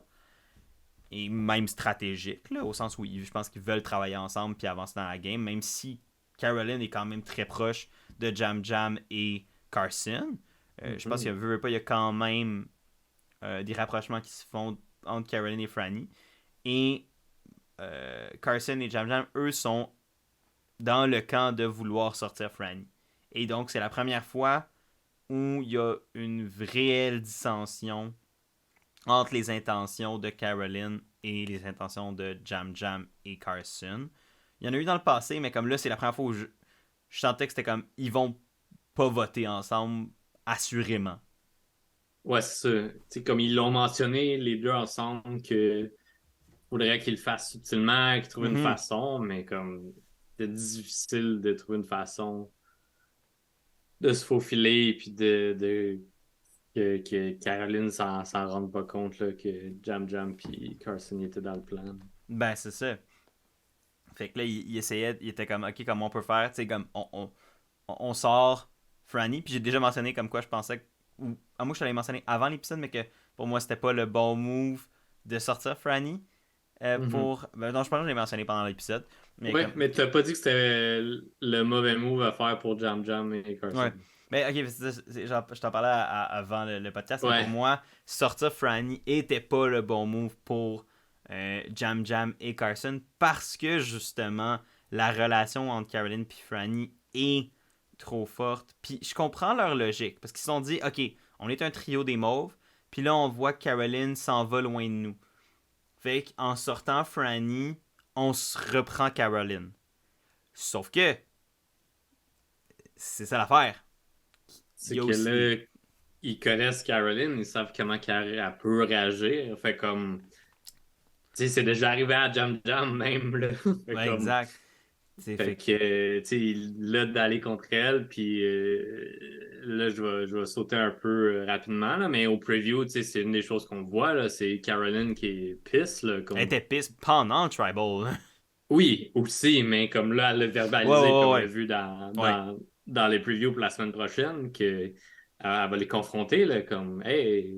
et même stratégique, là, au sens où je pense qu'ils veulent travailler ensemble puis avancer dans la game, même si Carolyn est quand même très proche de Jam Jam et Carson. Je pense qu'il y a quand même des rapprochements qui se font entre Carolyn et Franny. Et Carson et Jam Jam, eux, sont dans le camp de vouloir sortir Franny. Et donc, c'est la première fois où il y a une réelle dissension entre les intentions de Carolyn et les intentions de Jam Jam et Carson. Il y en a eu dans le passé, mais comme là, c'est la première fois où je sentais que c'était comme ils vont pas voter ensemble, assurément. Ouais, c'est ça. T'sais, comme ils l'ont mentionné, les deux ensemble, que faudrait qu'ils le fassent subtilement, qu'ils trouvent une Mhm. façon, mais comme c'est difficile de trouver une façon de se faufiler et puis que Caroline s'en rende pas compte là, que Jam Jam puis Carson étaient dans le plan. Ben, c'est ça. Fait que là, il essayait, il était comme, ok, comment on peut faire, tu sais, comme, on sort Franny, puis j'ai déjà mentionné comme quoi je pensais, ou, moi je te l'avais mentionné avant l'épisode, mais que pour moi c'était pas le bon move de sortir Franny. Mhm. Pour. Ben non, je pense que je l'ai mentionné pendant l'épisode. Mais Ouais, comme. mais t'as pas dit que c'était le mauvais move à faire pour Jam Jam et Ouais. Carson. Mais ok, je t'en parlais avant le podcast, mais pour Ouais. moi, sortir Franny était pas le bon move pour Jam Jam et Carson parce que justement, la relation entre Caroline et Franny est trop forte. Puis je comprends leur logique parce qu'ils se sont dit, ok, on est un trio des mauves, puis là on voit que Caroline s'en va loin de nous. Fait qu'en sortant Franny, on se reprend Caroline. Sauf que, c'est ça l'affaire. Il C'est y a que aussi. là, ils connaissent Caroline, ils savent comment elle peut réagir. Fait comme, tu sais, c'est déjà arrivé à Jam Jam même, là. Fait Ouais, comme, exact. C'est fait fait. que, tu sais, là, d'aller contre elle, puis là, je vais sauter un peu rapidement, là, mais au preview, tu sais, c'est une des choses qu'on voit, là, c'est Caroline qui est pisse, là, Elle comme, était pisse pendant le tribal. oui, aussi, mais comme là, elle l'a Ouais, verbalisé, puis on l'a ouais, vu ouais. Ouais. dans les previews pour la semaine prochaine, que elle va les confronter, là, comme, hey,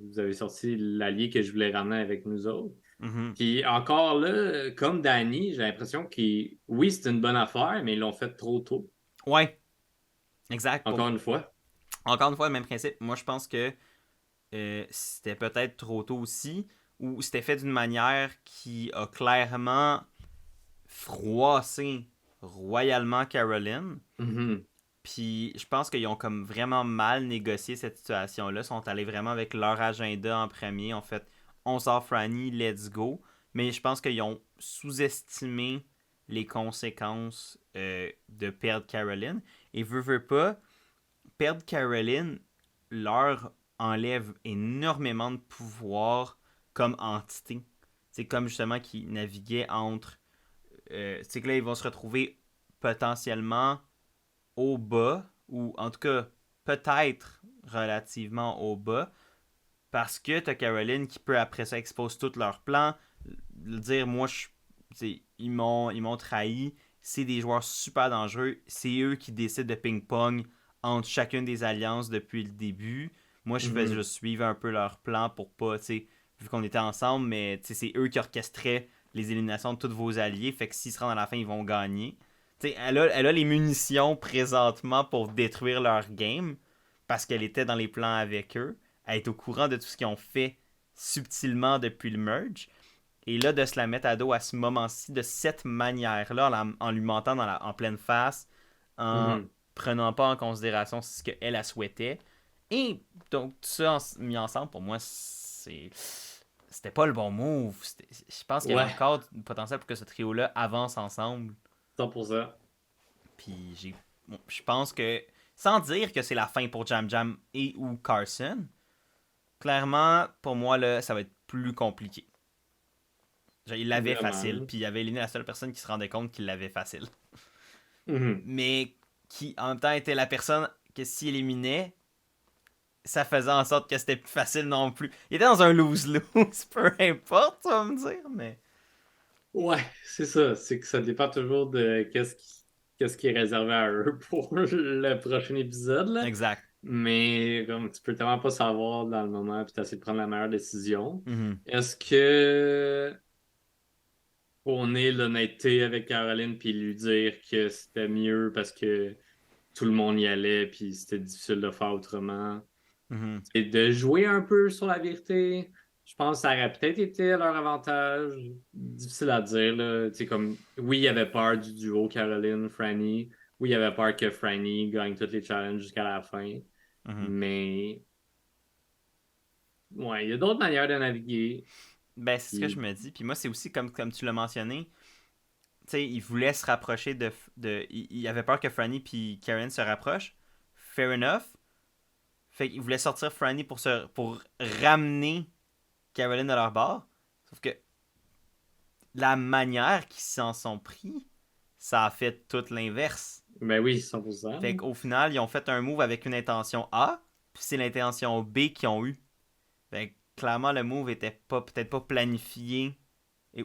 vous avez sorti l'allié que je voulais ramener avec nous autres. Mhm. Puis encore là, comme Danny, j'ai l'impression que oui, c'est une bonne affaire, mais ils l'ont fait trop tôt. Ouais, exact. Encore une fois. Encore une fois, le même principe. Moi, je pense que c'était peut-être trop tôt aussi, ou c'était fait d'une manière qui a clairement froissé royalement Caroline. Mhm. Puis je pense qu'ils ont comme vraiment mal négocié cette situation-là. Ils sont allés vraiment avec leur agenda en premier. En fait, on sort Franny, let's go. Mais je pense qu'ils ont sous-estimé les conséquences de perdre Caroline. Et veut pas, perdre Caroline leur enlève énormément de pouvoir comme entité. C'est comme justement qu'ils naviguaient entre. C'est que là, ils vont se retrouver potentiellement au bas, ou en tout cas peut-être relativement au bas, parce que t'as Caroline qui peut après ça expose tout leur plan, dire moi ils m'ont trahi, c'est des joueurs super dangereux, c'est eux qui décident de ping-pong entre chacune des alliances depuis le début. Moi je fais Mhm. juste suivre un peu leur plan pour pas, tu sais, vu qu'on était ensemble, mais c'est eux qui orchestraient les éliminations de tous vos alliés, fait que s'ils se rendent à la fin, ils vont gagner. T'sais, elle a les munitions présentement pour détruire leur game parce qu'elle était dans les plans avec eux. Elle est au courant de tout ce qu'ils ont fait subtilement depuis le merge. Et là, de se la mettre à dos à ce moment-ci, de cette manière-là, en lui mentant en pleine face, en Mhm. prenant pas en considération ce qu'elle a souhaitait. Et donc, tout ça mis ensemble, pour moi, c'était pas le bon move. Je pense qu'il y avait Ouais, encore du potentiel pour que ce trio-là avance ensemble. 100%. Puis je pense que, sans dire que c'est la fin pour Jam Jam et ou Carson, clairement, pour moi, là, ça va être plus compliqué. Genre, il l'avait facile, Vraiment. puis il avait éliminé la seule personne qui se rendait compte qu'il l'avait facile. Mhm. Mais qui, en même temps, était la personne que s'il éliminait, ça faisait en sorte que c'était plus facile non plus. Il était dans un lose-lose, peu importe, tu vas me dire, mais... Ouais, c'est ça. C'est que ça dépend toujours de qu'est-ce qui est réservé à eux pour le prochain épisode, là. Exact. Mais comme tu peux tellement pas savoir dans le moment puis t'essaies de prendre la meilleure décision. Mhm. Est-ce que prôner l'honnêteté avec Caroline puis lui dire que c'était mieux parce que tout le monde y allait puis c'était difficile de faire autrement? Mhm. Et de jouer un peu sur la vérité, je pense que ça aurait peut-être été à leur avantage. Difficile à dire, là. Tu sais, comme, oui, il y avait peur du duo Caroline-Franny. Oui, il y avait peur que Franny gagne tous les challenges jusqu'à la fin. Mhm. Mais, ouais, il y a d'autres manières de naviguer. Ben, c'est ce que je Puis, me dis. Puis moi, c'est aussi comme tu l'as mentionné, tu sais, il voulait se rapprocher il avait peur que Franny puis Karen se rapprochent. Fair enough. Fait qu'il voulait sortir Franny pour ramener Caroline à leur bord. Sauf que la manière qu'ils s'en sont pris, ça a fait tout l'inverse. ben oui, 100%. Fait qu'au final, ils ont fait un move avec une intention A, puis c'est l'intention B qu'ils ont eu. Fait que clairement, le move était pas peut-être pas planifié,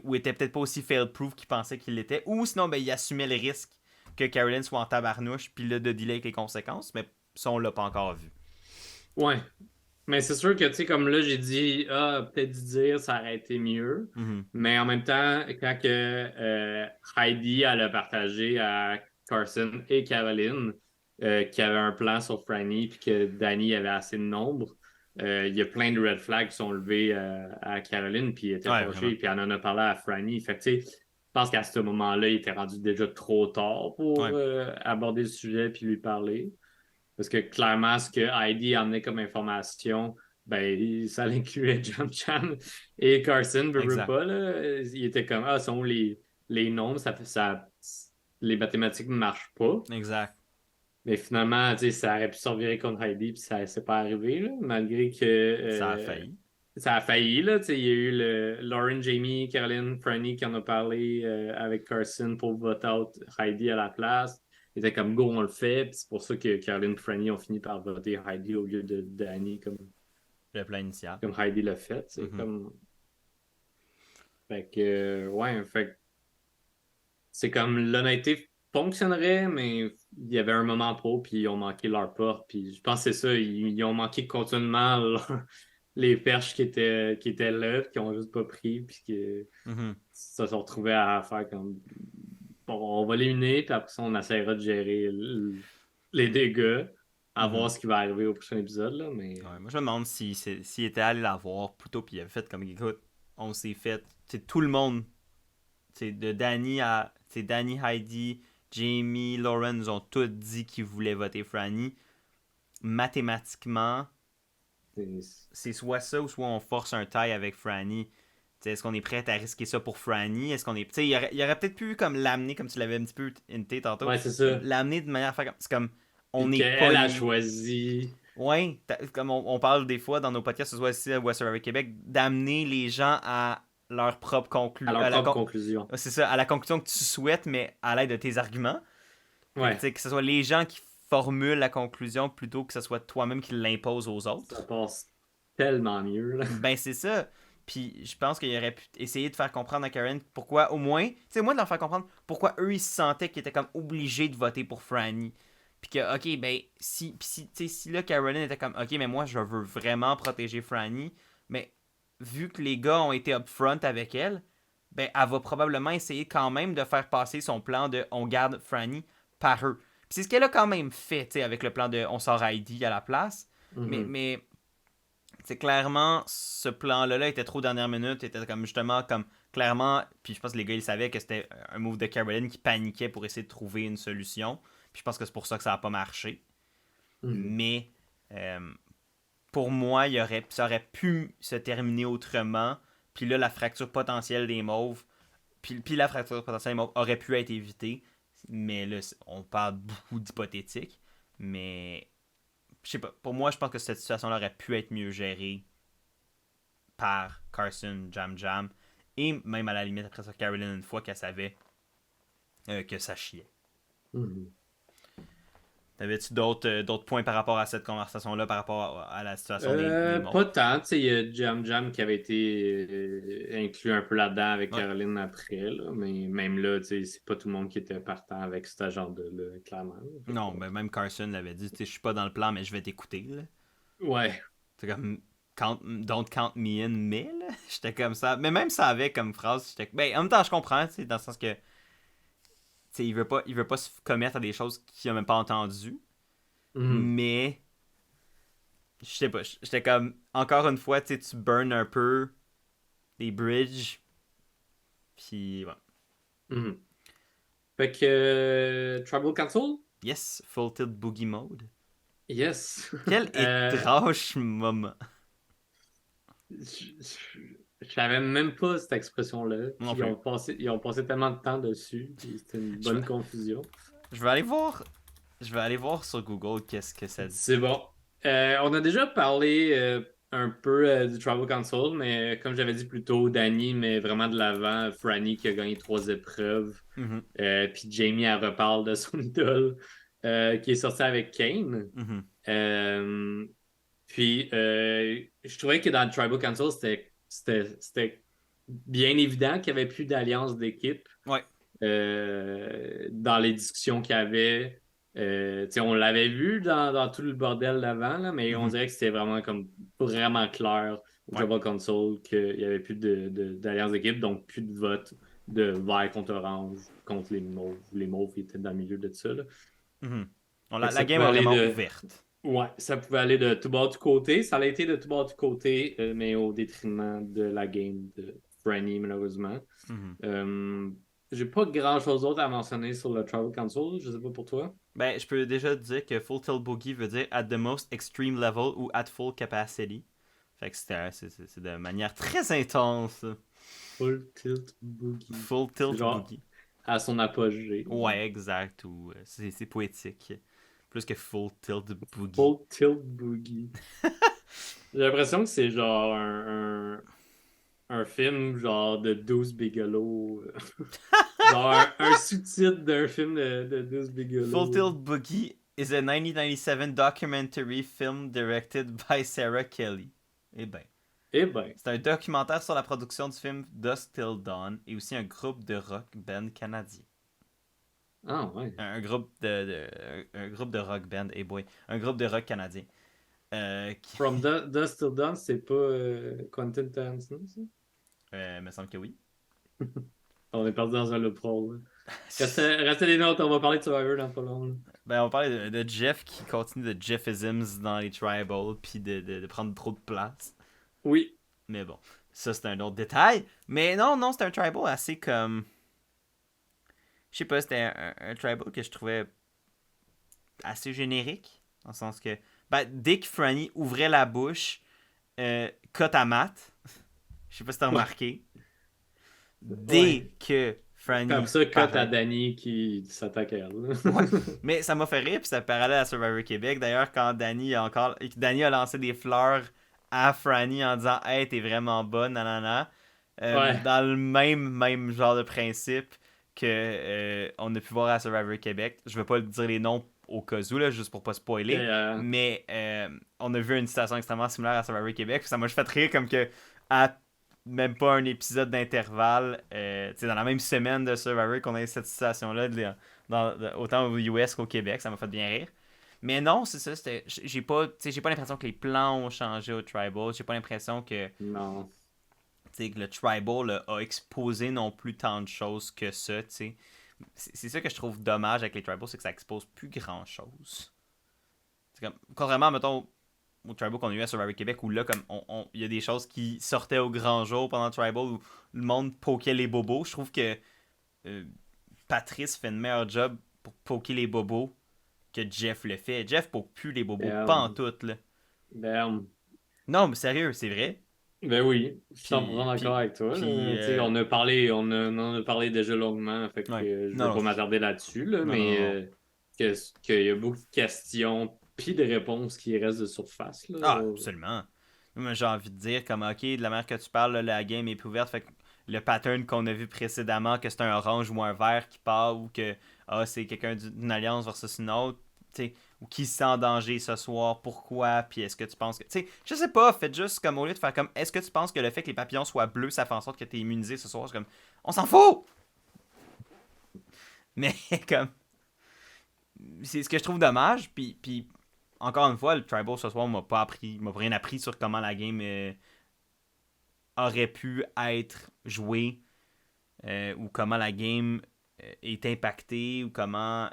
ou était peut-être pas aussi fail-proof qu'ils pensaient qu'il l'était, ou sinon, ben, ils assumaient le risque que Caroline soit en tabarnouche, puis là, de dealer avec les conséquences, mais ça, on l'a pas encore vu. Ouais. Mais c'est sûr que, tu sais, comme là, j'ai dit, peut-être dire, ça aurait été mieux. Mhm. Mais en même temps, quand que, Heidi, elle a partagé à Carson et Caroline qu'il y avait un plan sur Franny puis que Danny avait assez de nombre, il y a plein de red flags qui sont levés à Caroline puis elle était Ouais, vraiment. fâchée puis elle en a parlé à Franny. Fait que, tu sais, je pense qu'à ce moment-là, il était rendu déjà trop tard pour Ouais. aborder le sujet puis lui parler. Parce que clairement, ce que Heidi amenait comme information, ben, ça incluait John Chan et Carson, veut Exact. pas, là. Il était comme, ah, sont les nombres, ça fait ça. Les mathématiques ne marchent pas. Exact. Mais finalement, tu sais, ça aurait pu servir contre Heidi, puis ça s'est pas arrivé, là, malgré que Ça a failli. ça a failli, là. Tu sais, il y a eu Lauren, Jamie, Caroline, Franny qui en a parlé avec Carson pour vote out Heidi à la place. Il était comme go, on le fait. Puis c'est pour ça que Caroline et Franny ont fini par voter Heidi au lieu de Danny Le plan initial. comme Heidi l'a fait. C'est Mhm. comme. Fait que ouais, fait que c'est comme l'honnêteté fonctionnerait, mais il y avait un moment trop, puis ils ont manqué leur porte. Puis je pense que c'est ça, ils ont manqué continuellement les perches qui étaient là, puis qui ont juste pas pris, puis que Mhm. ça se retrouvait à faire comme bon, on va l'éliminer, puis après ça, on essaiera de gérer les dégâts, à voir Mhm. ce qui va arriver au prochain épisode, là, mais Ouais, moi, je me demande s'il était allé la voir plutôt, puis il avait fait comme, écoute, on s'est fait, c'est tout le monde, de Danny à, Danny, Heidi, Jamie, Lauren nous ont tous dit qu'ils voulaient voter Franny. Mathématiquement, c'est- c'est soit ça ou soit on force un tie avec Franny. Est-ce qu'on est prêt à risquer ça pour Franny? Est-ce qu'on est. Il aurait peut-être pu comme l'amener, comme tu l'avais un petit peu hinté tantôt, ouais, c'est ça. l'amener de manière à faire comme. C'est comme. On Puis est qu'elle a pogné. choisi Ouais, comme on parle des fois dans nos podcasts, que ce soit ici à West Survivor Québec, d'amener les gens à leur propre à conclusion. leur propre conclusion. C'est ça, à la conclusion que tu souhaites, mais à l'aide de tes arguments. Fait que, Ouais, que ce soit les gens qui formulent la conclusion plutôt que ce soit toi-même qui l'impose aux ça autres. passe tellement mieux, là. Ben, c'est ça. Puis je pense qu'il aurait pu essayer de faire comprendre à Karen pourquoi, au moins, moi de leur faire comprendre pourquoi eux ils se sentaient qu'ils étaient comme obligés de voter pour Franny. Puis que, ok, ben, si là Caroline était comme, ok, mais moi je veux vraiment protéger Franny, mais vu que les gars ont été upfront avec elle, ben, elle va probablement essayer quand même de faire passer son plan de on garde Franny par eux. Puis c'est ce qu'elle a quand même fait, tu sais, avec le plan de on sort Heidi à la place. Mais, Mhm. mais c'est clairement ce plan-là était trop dernière minute, était comme justement comme clairement, puis je pense que les gars ils savaient que c'était un move de Caroline qui paniquait pour essayer de trouver une solution. Puis je pense que c'est pour ça que ça n'a pas marché. Mhm. Mais pour moi, ça aurait pu se terminer autrement. Puis là, la fracture potentielle des mauves, puis la fracture potentielle des mauves aurait pu être évitée. Mais là, on parle beaucoup d'hypothétiques. Mais je sais pas, pour moi, je pense que cette situation-là aurait pu être mieux gérée par Carson, Jam Jam, et même à la limite après ça, Caroline, une fois qu'elle savait que ça chiait. Mhm. T'avais-tu d'autres points par rapport à cette conversation-là, par rapport à la situation des Pas morts? tant, tu sais, il y a Jam Jam qui avait été inclus un peu là-dedans avec Ouais. Caroline après, là, mais même là, tu sais, c'est pas tout le monde qui était partant avec cet agenda-là, clairement. Là. Fait que, Non, mais même Carson l'avait dit, tu sais, je suis pas dans le plan, mais je vais t'écouter, là. ouais. C'est comme, don't count me in, mais, là. J'étais comme ça. Mais même ça avait comme phrase, j'étais. Ben, en même temps, je comprends, tu sais, dans le sens que, tu sais, il veut pas se commettre à des choses qu'il a même pas entendues. Mhm. Mais, je sais pas, j'étais comme, encore une fois, tu sais, tu burn un peu des bridges, puis, ouais. Mhm. Fait que Tribal Council? Yes, full tilt boogie mode. Yes. Quel Euh, étrange moment. je savais même pas cette expression-là. Puis Non plus. ils ont passé tellement de temps dessus. C'était une Je vais, bonne confusion. je vais aller voir. Je vais aller voir sur Google qu'est-ce que ça dit. C'est bon. On a déjà parlé un peu du Tribal Council, mais comme j'avais dit plus tôt, Danny met vraiment de l'avant Franny qui a gagné 3 épreuves. Mhm, Puis Jamie, elle reparle de son idole qui est sorti avec Kane. mhm. Euh, je trouvais que dans le Tribal Council, c'était bien évident qu'il n'y avait plus d'alliance d'équipe Ouais. dans les discussions qu'il y avait. Tu sais, on l'avait vu dans tout le bordel d'avant, là, mais on Mhm. dirait que c'était vraiment comme vraiment clair au Ouais. Tribal Council qu'il n'y avait plus d'alliance d'équipe, donc plus de vote de vert contre orange, contre les mauves. Les mauves ils étaient dans le milieu de ça. Là. Mhm. Bon, Fait la, que la ça game pouvait est aller vraiment de ouverte. Ouais, ça pouvait aller de tout bas, tout côté. Ça a été de tout bas, tout côté, mais au détriment de la game de Franny, malheureusement. Mhm. Euh, j'ai pas grand-chose d'autre à mentionner sur le Travel Console. Je sais pas pour toi. Ben, je peux déjà te dire que Full Tilt Boogie veut dire at the most extreme level ou at full capacity. Fait que c'est de manière très intense. Full Tilt Boogie. Full C'est Tilt genre Boogie. à son apogée. Ouais, exact. Ou c'est poétique. Plus que Full Tilt Boogie. Full Tilt Boogie. J'ai l'impression que c'est genre un film genre de 12 Bigelow. Genre un sous-titre d'un film de 12 Full Bigelow. Tilt Boogie is a 1997 documentary film directed by Sarah Kelly. Eh ben. Eh ben. C'est un documentaire sur la production du film Dusk Till Dawn et aussi un groupe de rock band canadien. Ah ouais. Un groupe de rock band, eh boy, un groupe de rock canadien. Qui, From Dust Till Dawn, c'est pas Quentin Tarantino, ça? me semble que oui. On est parti dans un loophole. Restez les notes, on va parler de Survivor dans pas long. Là. Ben, on parlait de Jeff qui continue de Jeffisms dans les tribals puis de prendre trop de place. Oui. Mais bon, ça c'est un autre détail. Mais non, non, c'est un tribal assez comme. Je sais pas, c'était un tribal que je trouvais assez générique. Dans le sens que. Ben, dès que Franny ouvrait la bouche, cut à Matt. Je sais pas si t'as Ouais. remarqué. Dès Ouais. que Comme Franny ça, cut à parlait. Danny qui s'attaque à elle. Ouais. Mais ça m'a fait rire, puis ça parallèle à Survivor Québec. D'ailleurs, quand Danny a lancé des fleurs à Franny en disant Hey, t'es vraiment bonne, nanana. Ouais. Dans le même genre de principe que on a pu voir à Survivor Québec. Je vais pas dire les noms au cas où, là, juste pour pas Et, spoiler. Mais on a vu une situation extrêmement similaire à Survivor Québec. Puis ça m'a juste fait rire comme que à même pas un épisode d'intervalle, dans la même semaine de Survivor qu'on a eu cette situation-là, autant aux US qu'au Québec, ça m'a fait bien rire. Mais non, c'est ça, j'ai pas l'impression que les plans ont changé au Tribal, j'ai pas l'impression non. que le Tribal a exposé non plus tant de choses que ça, t'sais. C'est ça que je trouve dommage avec les Tribals, c'est que ça expose plus grand-chose. Contrairement, mettons, au Tribal qu'on a eu à Survivor Québec, où là, comme il y a des choses qui sortaient au grand jour pendant le Tribal, où le monde poquait les bobos. Je trouve que euh, Patrice fait une meilleure job pour poker les bobos que Jeff le fait. Jeff poke plus les bobos, pas en Damn. tout, là. Damn. Non, mais sérieux, c'est vrai. Ben oui, je suis 100% Puis, d'accord puis, avec toi. puis Là. Tu sais, on en a parlé déjà longuement, fait que ouais. je Non, veux non, pas m'attarder là-dessus, là, non, non, mais non. qu'il y a beaucoup de questions puis de réponses qui restent de surface. Là. Ah, absolument. Moi, j'ai envie de dire, comme, ok, de la manière que tu parles, là, la game est plus ouverte, fait que le pattern qu'on a vu précédemment, que c'est un orange ou un vert qui part, ou que c'est quelqu'un d'une alliance versus une autre, sais, ou qui se sent en danger ce soir, pourquoi, puis est-ce que tu penses que... Tu sais, je sais pas, faites juste comme au lieu de faire comme, est-ce que tu penses que le fait que les papillons soient bleus, ça fait en sorte que t'es immunisé ce soir? C'est comme, on s'en fout! Mais comme, c'est ce que je trouve dommage, puis encore une fois, le Tribal ce soir m'a rien appris sur comment la game aurait pu être jouée, ou comment la game est impactée, ou comment...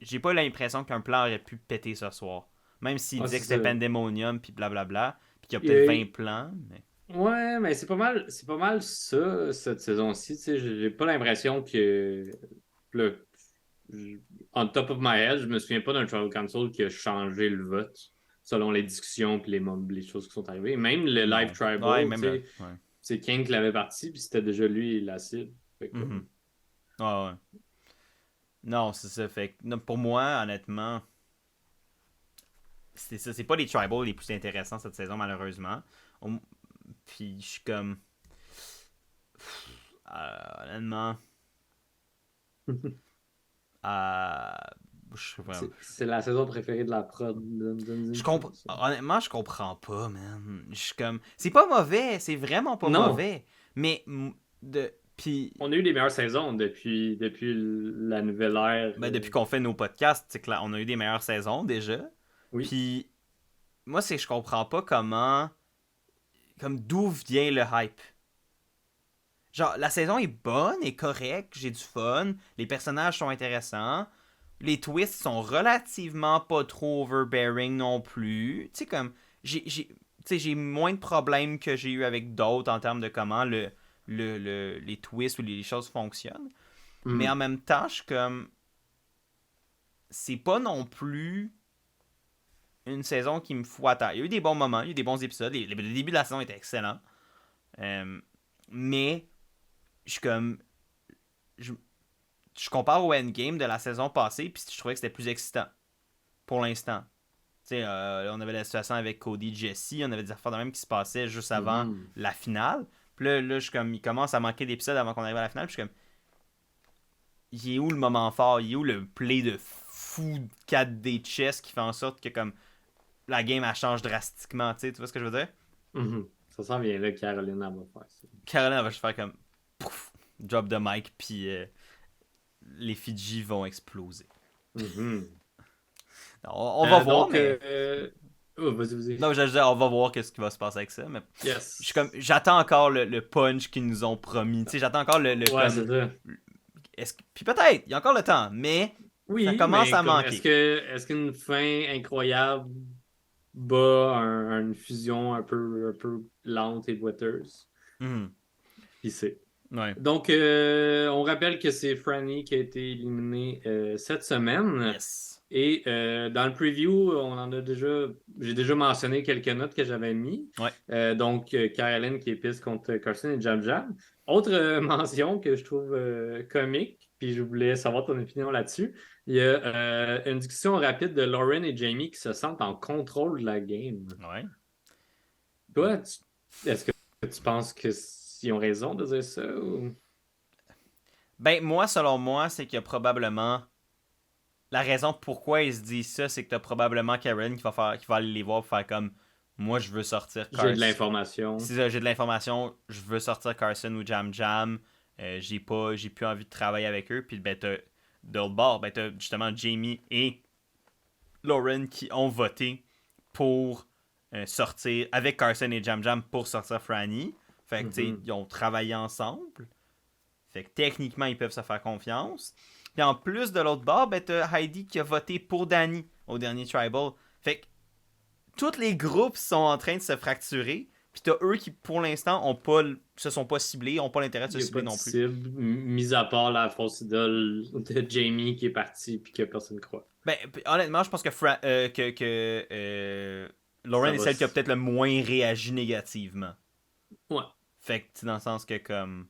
J'ai pas l'impression qu'un plan aurait pu péter ce soir. Même s'il disait que c'était Pandemonium, puis blablabla, puis qu'il y a peut-être 20 plans, mais... Ouais, mais c'est pas mal ça, cette saison-ci. Tu sais, j'ai pas l'impression que... Là, on top of my head, je me souviens pas d'un Tribal Council qui a changé le vote selon les discussions et les choses qui sont arrivées. Même le Non. Live Tribal, Ouais, tu même sais, ouais. c'est King qui l'avait parti, puis c'était déjà lui la cible. Fait que, Mhm. Ouais. Non, c'est ça. Fait que, non, pour moi, honnêtement, c'est ça. C'est pas les Tribals les plus intéressants cette saison, malheureusement. Puis je suis comme... honnêtement... Euh, c'est la saison préférée de la prod. Honnêtement, je comprends pas, man. Je suis comme... C'est pas mauvais, c'est vraiment pas Non, mauvais. Mais... Puis... on a eu des meilleures saisons depuis la nouvelle ère. Ben, depuis qu'on fait nos podcasts, c'est que là, on a eu des meilleures saisons déjà. Oui. Puis... Moi, c'est que je comprends pas comment... Comme d'où vient le hype. Genre, la saison est bonne, est correcte, j'ai du fun, les personnages sont intéressants, les twists sont relativement pas trop overbearing non plus. Tu sais, comme, j'ai moins de problèmes que j'ai eu avec d'autres en termes de comment les twists ou les choses fonctionnent. Mais en même temps, je suis comme, c'est pas non plus une saison qui me fout à terre. Il y a eu des bons moments, il y a eu des bons épisodes, le début de la saison était excellent. Mais je suis comme, je compare au endgame de la saison passée, puis je trouvais que c'était plus excitant pour l'instant. Tu sais, on avait la situation avec Cody, Jesse, on avait des affaires de même qui se passaient juste avant la finale. Puis là, je suis comme, il commence à manquer d'épisodes avant qu'on arrive à la finale. Puis je suis comme, il est où le moment fort? Il est où le play de fou 4D chess qui fait en sorte que comme la game elle change drastiquement? Tu vois ce que je veux dire? Ça sent bien là, Caroline elle va faire ça. Caroline elle va juste faire comme pouf, drop de mic, puis les Fidji vont exploser. On va voir, donc, mais... vas-y. Non, je disais, on va voir ce qui va se passer avec ça, mais... Yes. J'attends encore le punch qu'ils nous ont promis. Tu sais, j'attends encore le ouais, comme... c'est ça. Puis peut-être, il y a encore le temps, mais ça commence à manquer. Est-ce qu'une fin incroyable bat une fusion un peu lente et boiteuse? Qui sait? Ouais. Donc, on rappelle que c'est Franny qui a été éliminé cette semaine. Yes. Et dans le preview, j'ai déjà mentionné quelques notes que j'avais mis. Ouais. Donc, Caroline qui est piste contre Carson et Jam Jam. Autre mention que je trouve comique, puis je voulais savoir ton opinion là-dessus. Il y a une discussion rapide de Lauren et Jamie qui se sentent en contrôle de la game. Ouais. Toi, est-ce que tu penses qu'ils ont raison de dire ça? Ou... Ben, moi, selon moi, c'est qu'il y a probablement... La raison pourquoi ils se disent ça, c'est que t'as probablement Karen qui va aller les voir pour faire comme... Moi, je veux sortir Carson. J'ai de l'information. C'est ça, j'ai de l'information. Je veux sortir Carson ou Jam Jam. J'ai plus envie de travailler avec eux. Puis, ben, de l'autre bord, ben, t'as justement Jamie et Lauren qui ont voté pour sortir avec Carson et Jam Jam pour sortir Franny. Fait que, tu sais, ils ont travaillé ensemble. Fait que techniquement, ils peuvent se faire confiance. Puis en plus, de l'autre bord, ben, t'as Heidi qui a voté pour Danny au dernier Tribal. Fait que tous les groupes sont en train de se fracturer. Puis t'as eux qui, pour l'instant, se sont pas ciblés, ont pas l'intérêt de se cibler non plus. Cible, mis à part la fausse idole de Jamie qui est partie puis que personne ne croit. Ben, honnêtement, je pense que Lauren est celle qui a peut-être le moins réagi négativement. Ouais. Fait que, dans le sens que, comme...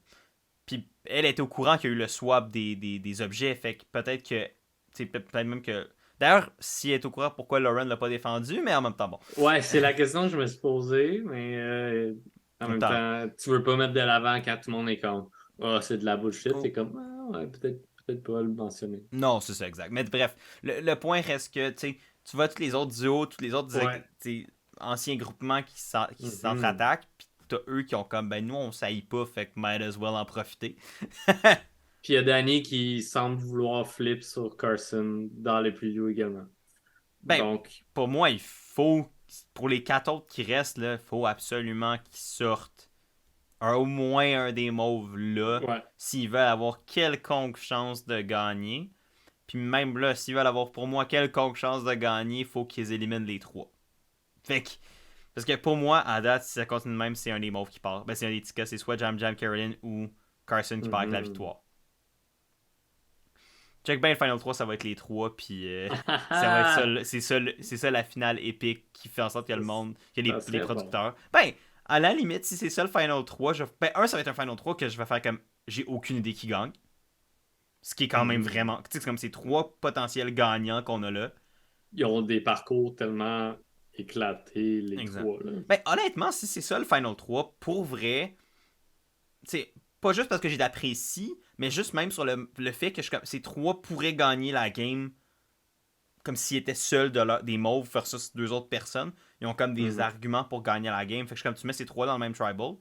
Puis elle était au courant qu'il y a eu le swap des objets. Fait que peut-être que... Peut-être même que... D'ailleurs, si elle est au courant, pourquoi Lauren l'a pas défendu, mais en même temps, bon. Ouais, c'est la question que je me suis posée, mais en même temps, tu veux pas mettre de l'avant quand tout le monde est comme « Ah, c'est de la bullshit. » C'est comme « Ah, ouais, peut-être peut-être pas le mentionner. Non, c'est ça, exact. Mais bref, le point reste que, tu vois tous les autres duos, tous les autres Ouais. anciens groupements qui Mhm. s'entre-attaquent, puis t'as eux qui ont comme, ben nous, on saillit pas, fait que might as well en profiter. Puis il y a Danny qui semble vouloir flip sur Carson dans les previews également. Ben, Donc, pour moi, il faut, pour les 4 autres qui restent, il faut absolument qu'ils sortent au moins un des mauves là, ouais. s'ils veulent avoir quelconque chance de gagner. Puis même là, s'ils veulent avoir pour moi quelconque chance de gagner, il faut qu'ils éliminent les 3. Fait que, parce que pour moi, à date, si ça continue de même, c'est un des mauves qui part. Ben, c'est un des tickets, c'est soit Jam Jam Caroline ou Carson qui part avec la Mhm. victoire. Check bien le Final 3, ça va être les 3, puis ça va être ça, c'est ça la finale épique qui fait en sorte que le monde, que Ça les serait bon. producteurs. Ben, à la limite, si c'est ça le Final 3, ben, ça va être un Final 3 que je vais faire comme, j'ai aucune idée qui gagne. Ce qui est quand même Mhm. vraiment, tu sais, c'est comme ces 3 potentiels gagnants qu'on a là. Ils ont des parcours tellement éclatés, les Exact. trois, là. Ben, honnêtement, si c'est ça le Final 3, pour vrai, c'est pas juste parce que j'ai d'apprécie, mais juste même sur le fait que ces 3 pourraient gagner la game comme s'ils étaient seuls des mauves versus 2 autres personnes. Ils ont comme des Mhm. arguments pour gagner la game. Fait que comme tu mets ces 3 dans le même tribal,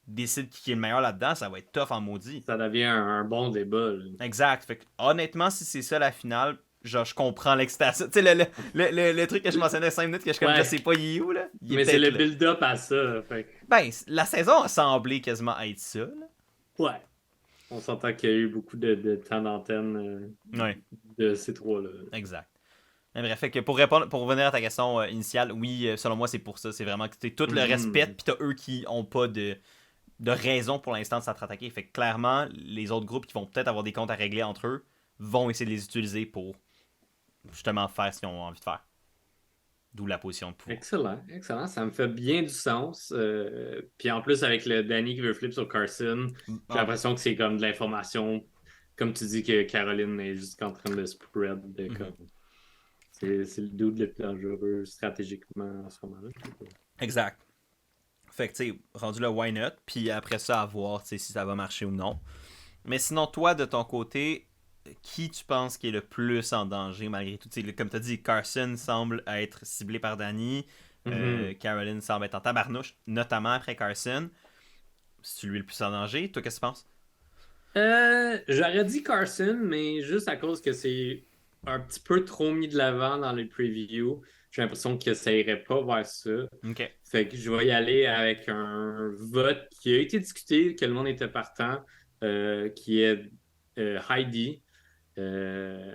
décide qui est le meilleur là-dedans, ça va être tough en maudit. Ça devient un bon débat, là. Exact. Fait que honnêtement, si c'est ça la finale, genre je comprends l'excitation. Tu sais, le truc que je mentionnais 5 minutes, que je Ouais, sais pas il est où, là. Il est mais c'est peut-être le là. build-up à ça. Fait Ben, la saison a semblé quasiment être ça, là. ouais, on s'entend qu'il y a eu beaucoup de temps d'antenne Ouais, de ces trois-là. exact. Mais bref, fait que pour revenir à ta question initiale, oui, selon moi, c'est pour ça. C'est vraiment que tu tout le respect, Mhm. puis t'as eux qui ont pas de raison pour l'instant de s'attaquer. Fait que clairement, les autres groupes qui vont peut-être avoir des comptes à régler entre eux vont essayer de les utiliser pour justement faire ce qu'ils ont envie de faire. D'où la position de pouvoir. Excellent, excellent. Ça me fait bien du sens. Puis en plus, avec le Danny qui veut flip sur Carson, j'ai Ah, l'impression que c'est comme de l'information, comme tu dis que Caroline est juste en train de spread. mhm. C'est le dude le plus dangereux stratégiquement en ce moment-là. Exact. Fait que, tu sais, rendu le why not, puis après ça, à voir si ça va marcher ou non. Mais sinon, toi, de ton côté, qui tu penses qui est le plus en danger malgré tout? Comme tu as dit, Carson semble être ciblé par Danny. Mhm. Caroline semble être en tabarnouche, notamment après Carson. C'est lui le plus en danger. Toi, qu'est-ce que tu penses? J'aurais dit Carson, mais juste à cause que c'est un petit peu trop mis de l'avant dans les previews, j'ai l'impression que ça irait pas vers ça. Ok. Fait que je vais y aller avec un vote qui a été discuté, que le monde était partant, qui est Heidi. Euh,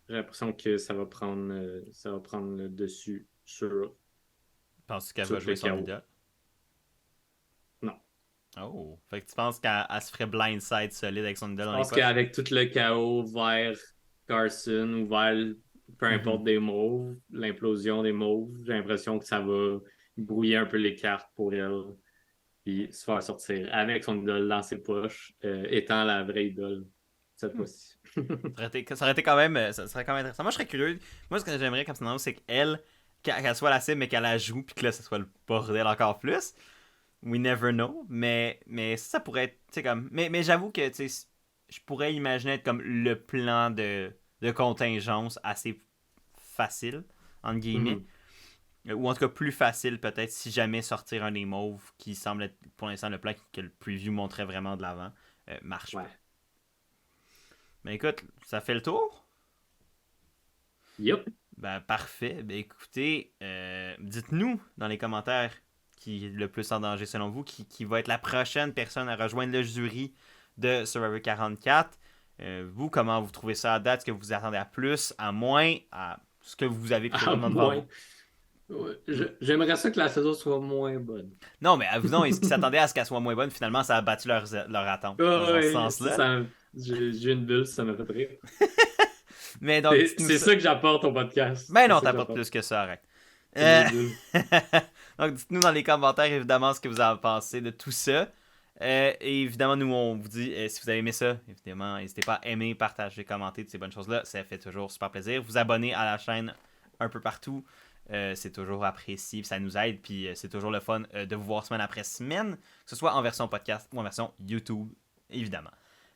j'ai l'impression que ça va prendre le dessus Penses-tu qu'elle va sur jouer le son chaos. idole? Non. Oh. Fait que tu penses qu'elle se ferait blindside solide avec son idole Je dans les pense poches? qu'avec tout le chaos vers Carson ou vers peu Mhm. importe des mauves, l'implosion des mauves, j'ai l'impression que ça va brouiller un peu les cartes pour elle puis se faire sortir avec son idole dans ses poches, étant la vraie idole cette Hmm. fois-ci. Ça aurait été quand même, ça serait quand même intéressant. Moi, je serais curieux. Moi, ce que j'aimerais comme scénario, c'est qu'elle soit la cible, mais qu'elle la joue, puis que là, ça soit le bordel encore plus. We never know. Mais ça pourrait être, tu sais, comme. Mais j'avoue que, tu sais, je pourrais imaginer être comme le plan de contingence assez facile, entre guillemets. Mhm. Ou en tout cas plus facile peut-être si jamais sortir un des mauves qui semble être pour l'instant le plan que le preview montrait vraiment de l'avant marche pas. Ouais. Mais écoute, ça fait le tour. Yup. Ben parfait. Ben écoutez, dites-nous dans les commentaires qui est le plus en danger selon vous, qui va être la prochaine personne à rejoindre le jury de Survivor 44. Vous, comment vous trouvez ça à date? Est-ce que vous attendez à plus, à moins, à ce que vous avez À présentement devant vous? moins. Ouais, j'aimerais ça que la saison soit moins bonne. Non, mais vous non, est-ce qu'ils s'attendaient à ce qu'elle soit moins bonne? Finalement, ça a battu leur attente Ah dans ce ouais, sens-là. Là. j'ai une bulle, ça m'a fait rire. Mais donc, dites-nous C'est ça. ça que j'apporte au podcast. Ben C'est non, ça que t'apportes j'apporte. plus que ça, arrête. C'est mes Euh, bulles. donc, dites-nous dans les commentaires, évidemment, ce que vous avez pensé de tout ça. Et évidemment, nous, on vous dit, si vous avez aimé ça, évidemment, n'hésitez pas à aimer, partager, commenter, toutes ces bonnes choses-là. Ça fait toujours super plaisir. Vous abonner à la chaîne un peu partout. C'est toujours apprécié, ça nous aide, puis c'est toujours le fun de vous voir semaine après semaine, que ce soit en version podcast ou en version YouTube, évidemment.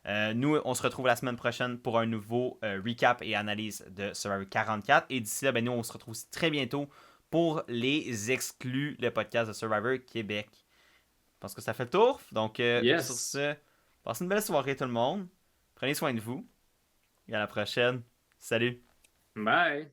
Nous, on se retrouve la semaine prochaine pour un nouveau recap et analyse de Survivor 44. Et d'ici là, ben, nous, on se retrouve aussi très bientôt pour les exclus, le podcast de Survivor Québec. Je pense que ça fait le tour. Donc, sur Yes. ce, passez une belle soirée tout le monde. Prenez soin de vous. Et à la prochaine. Salut. Bye.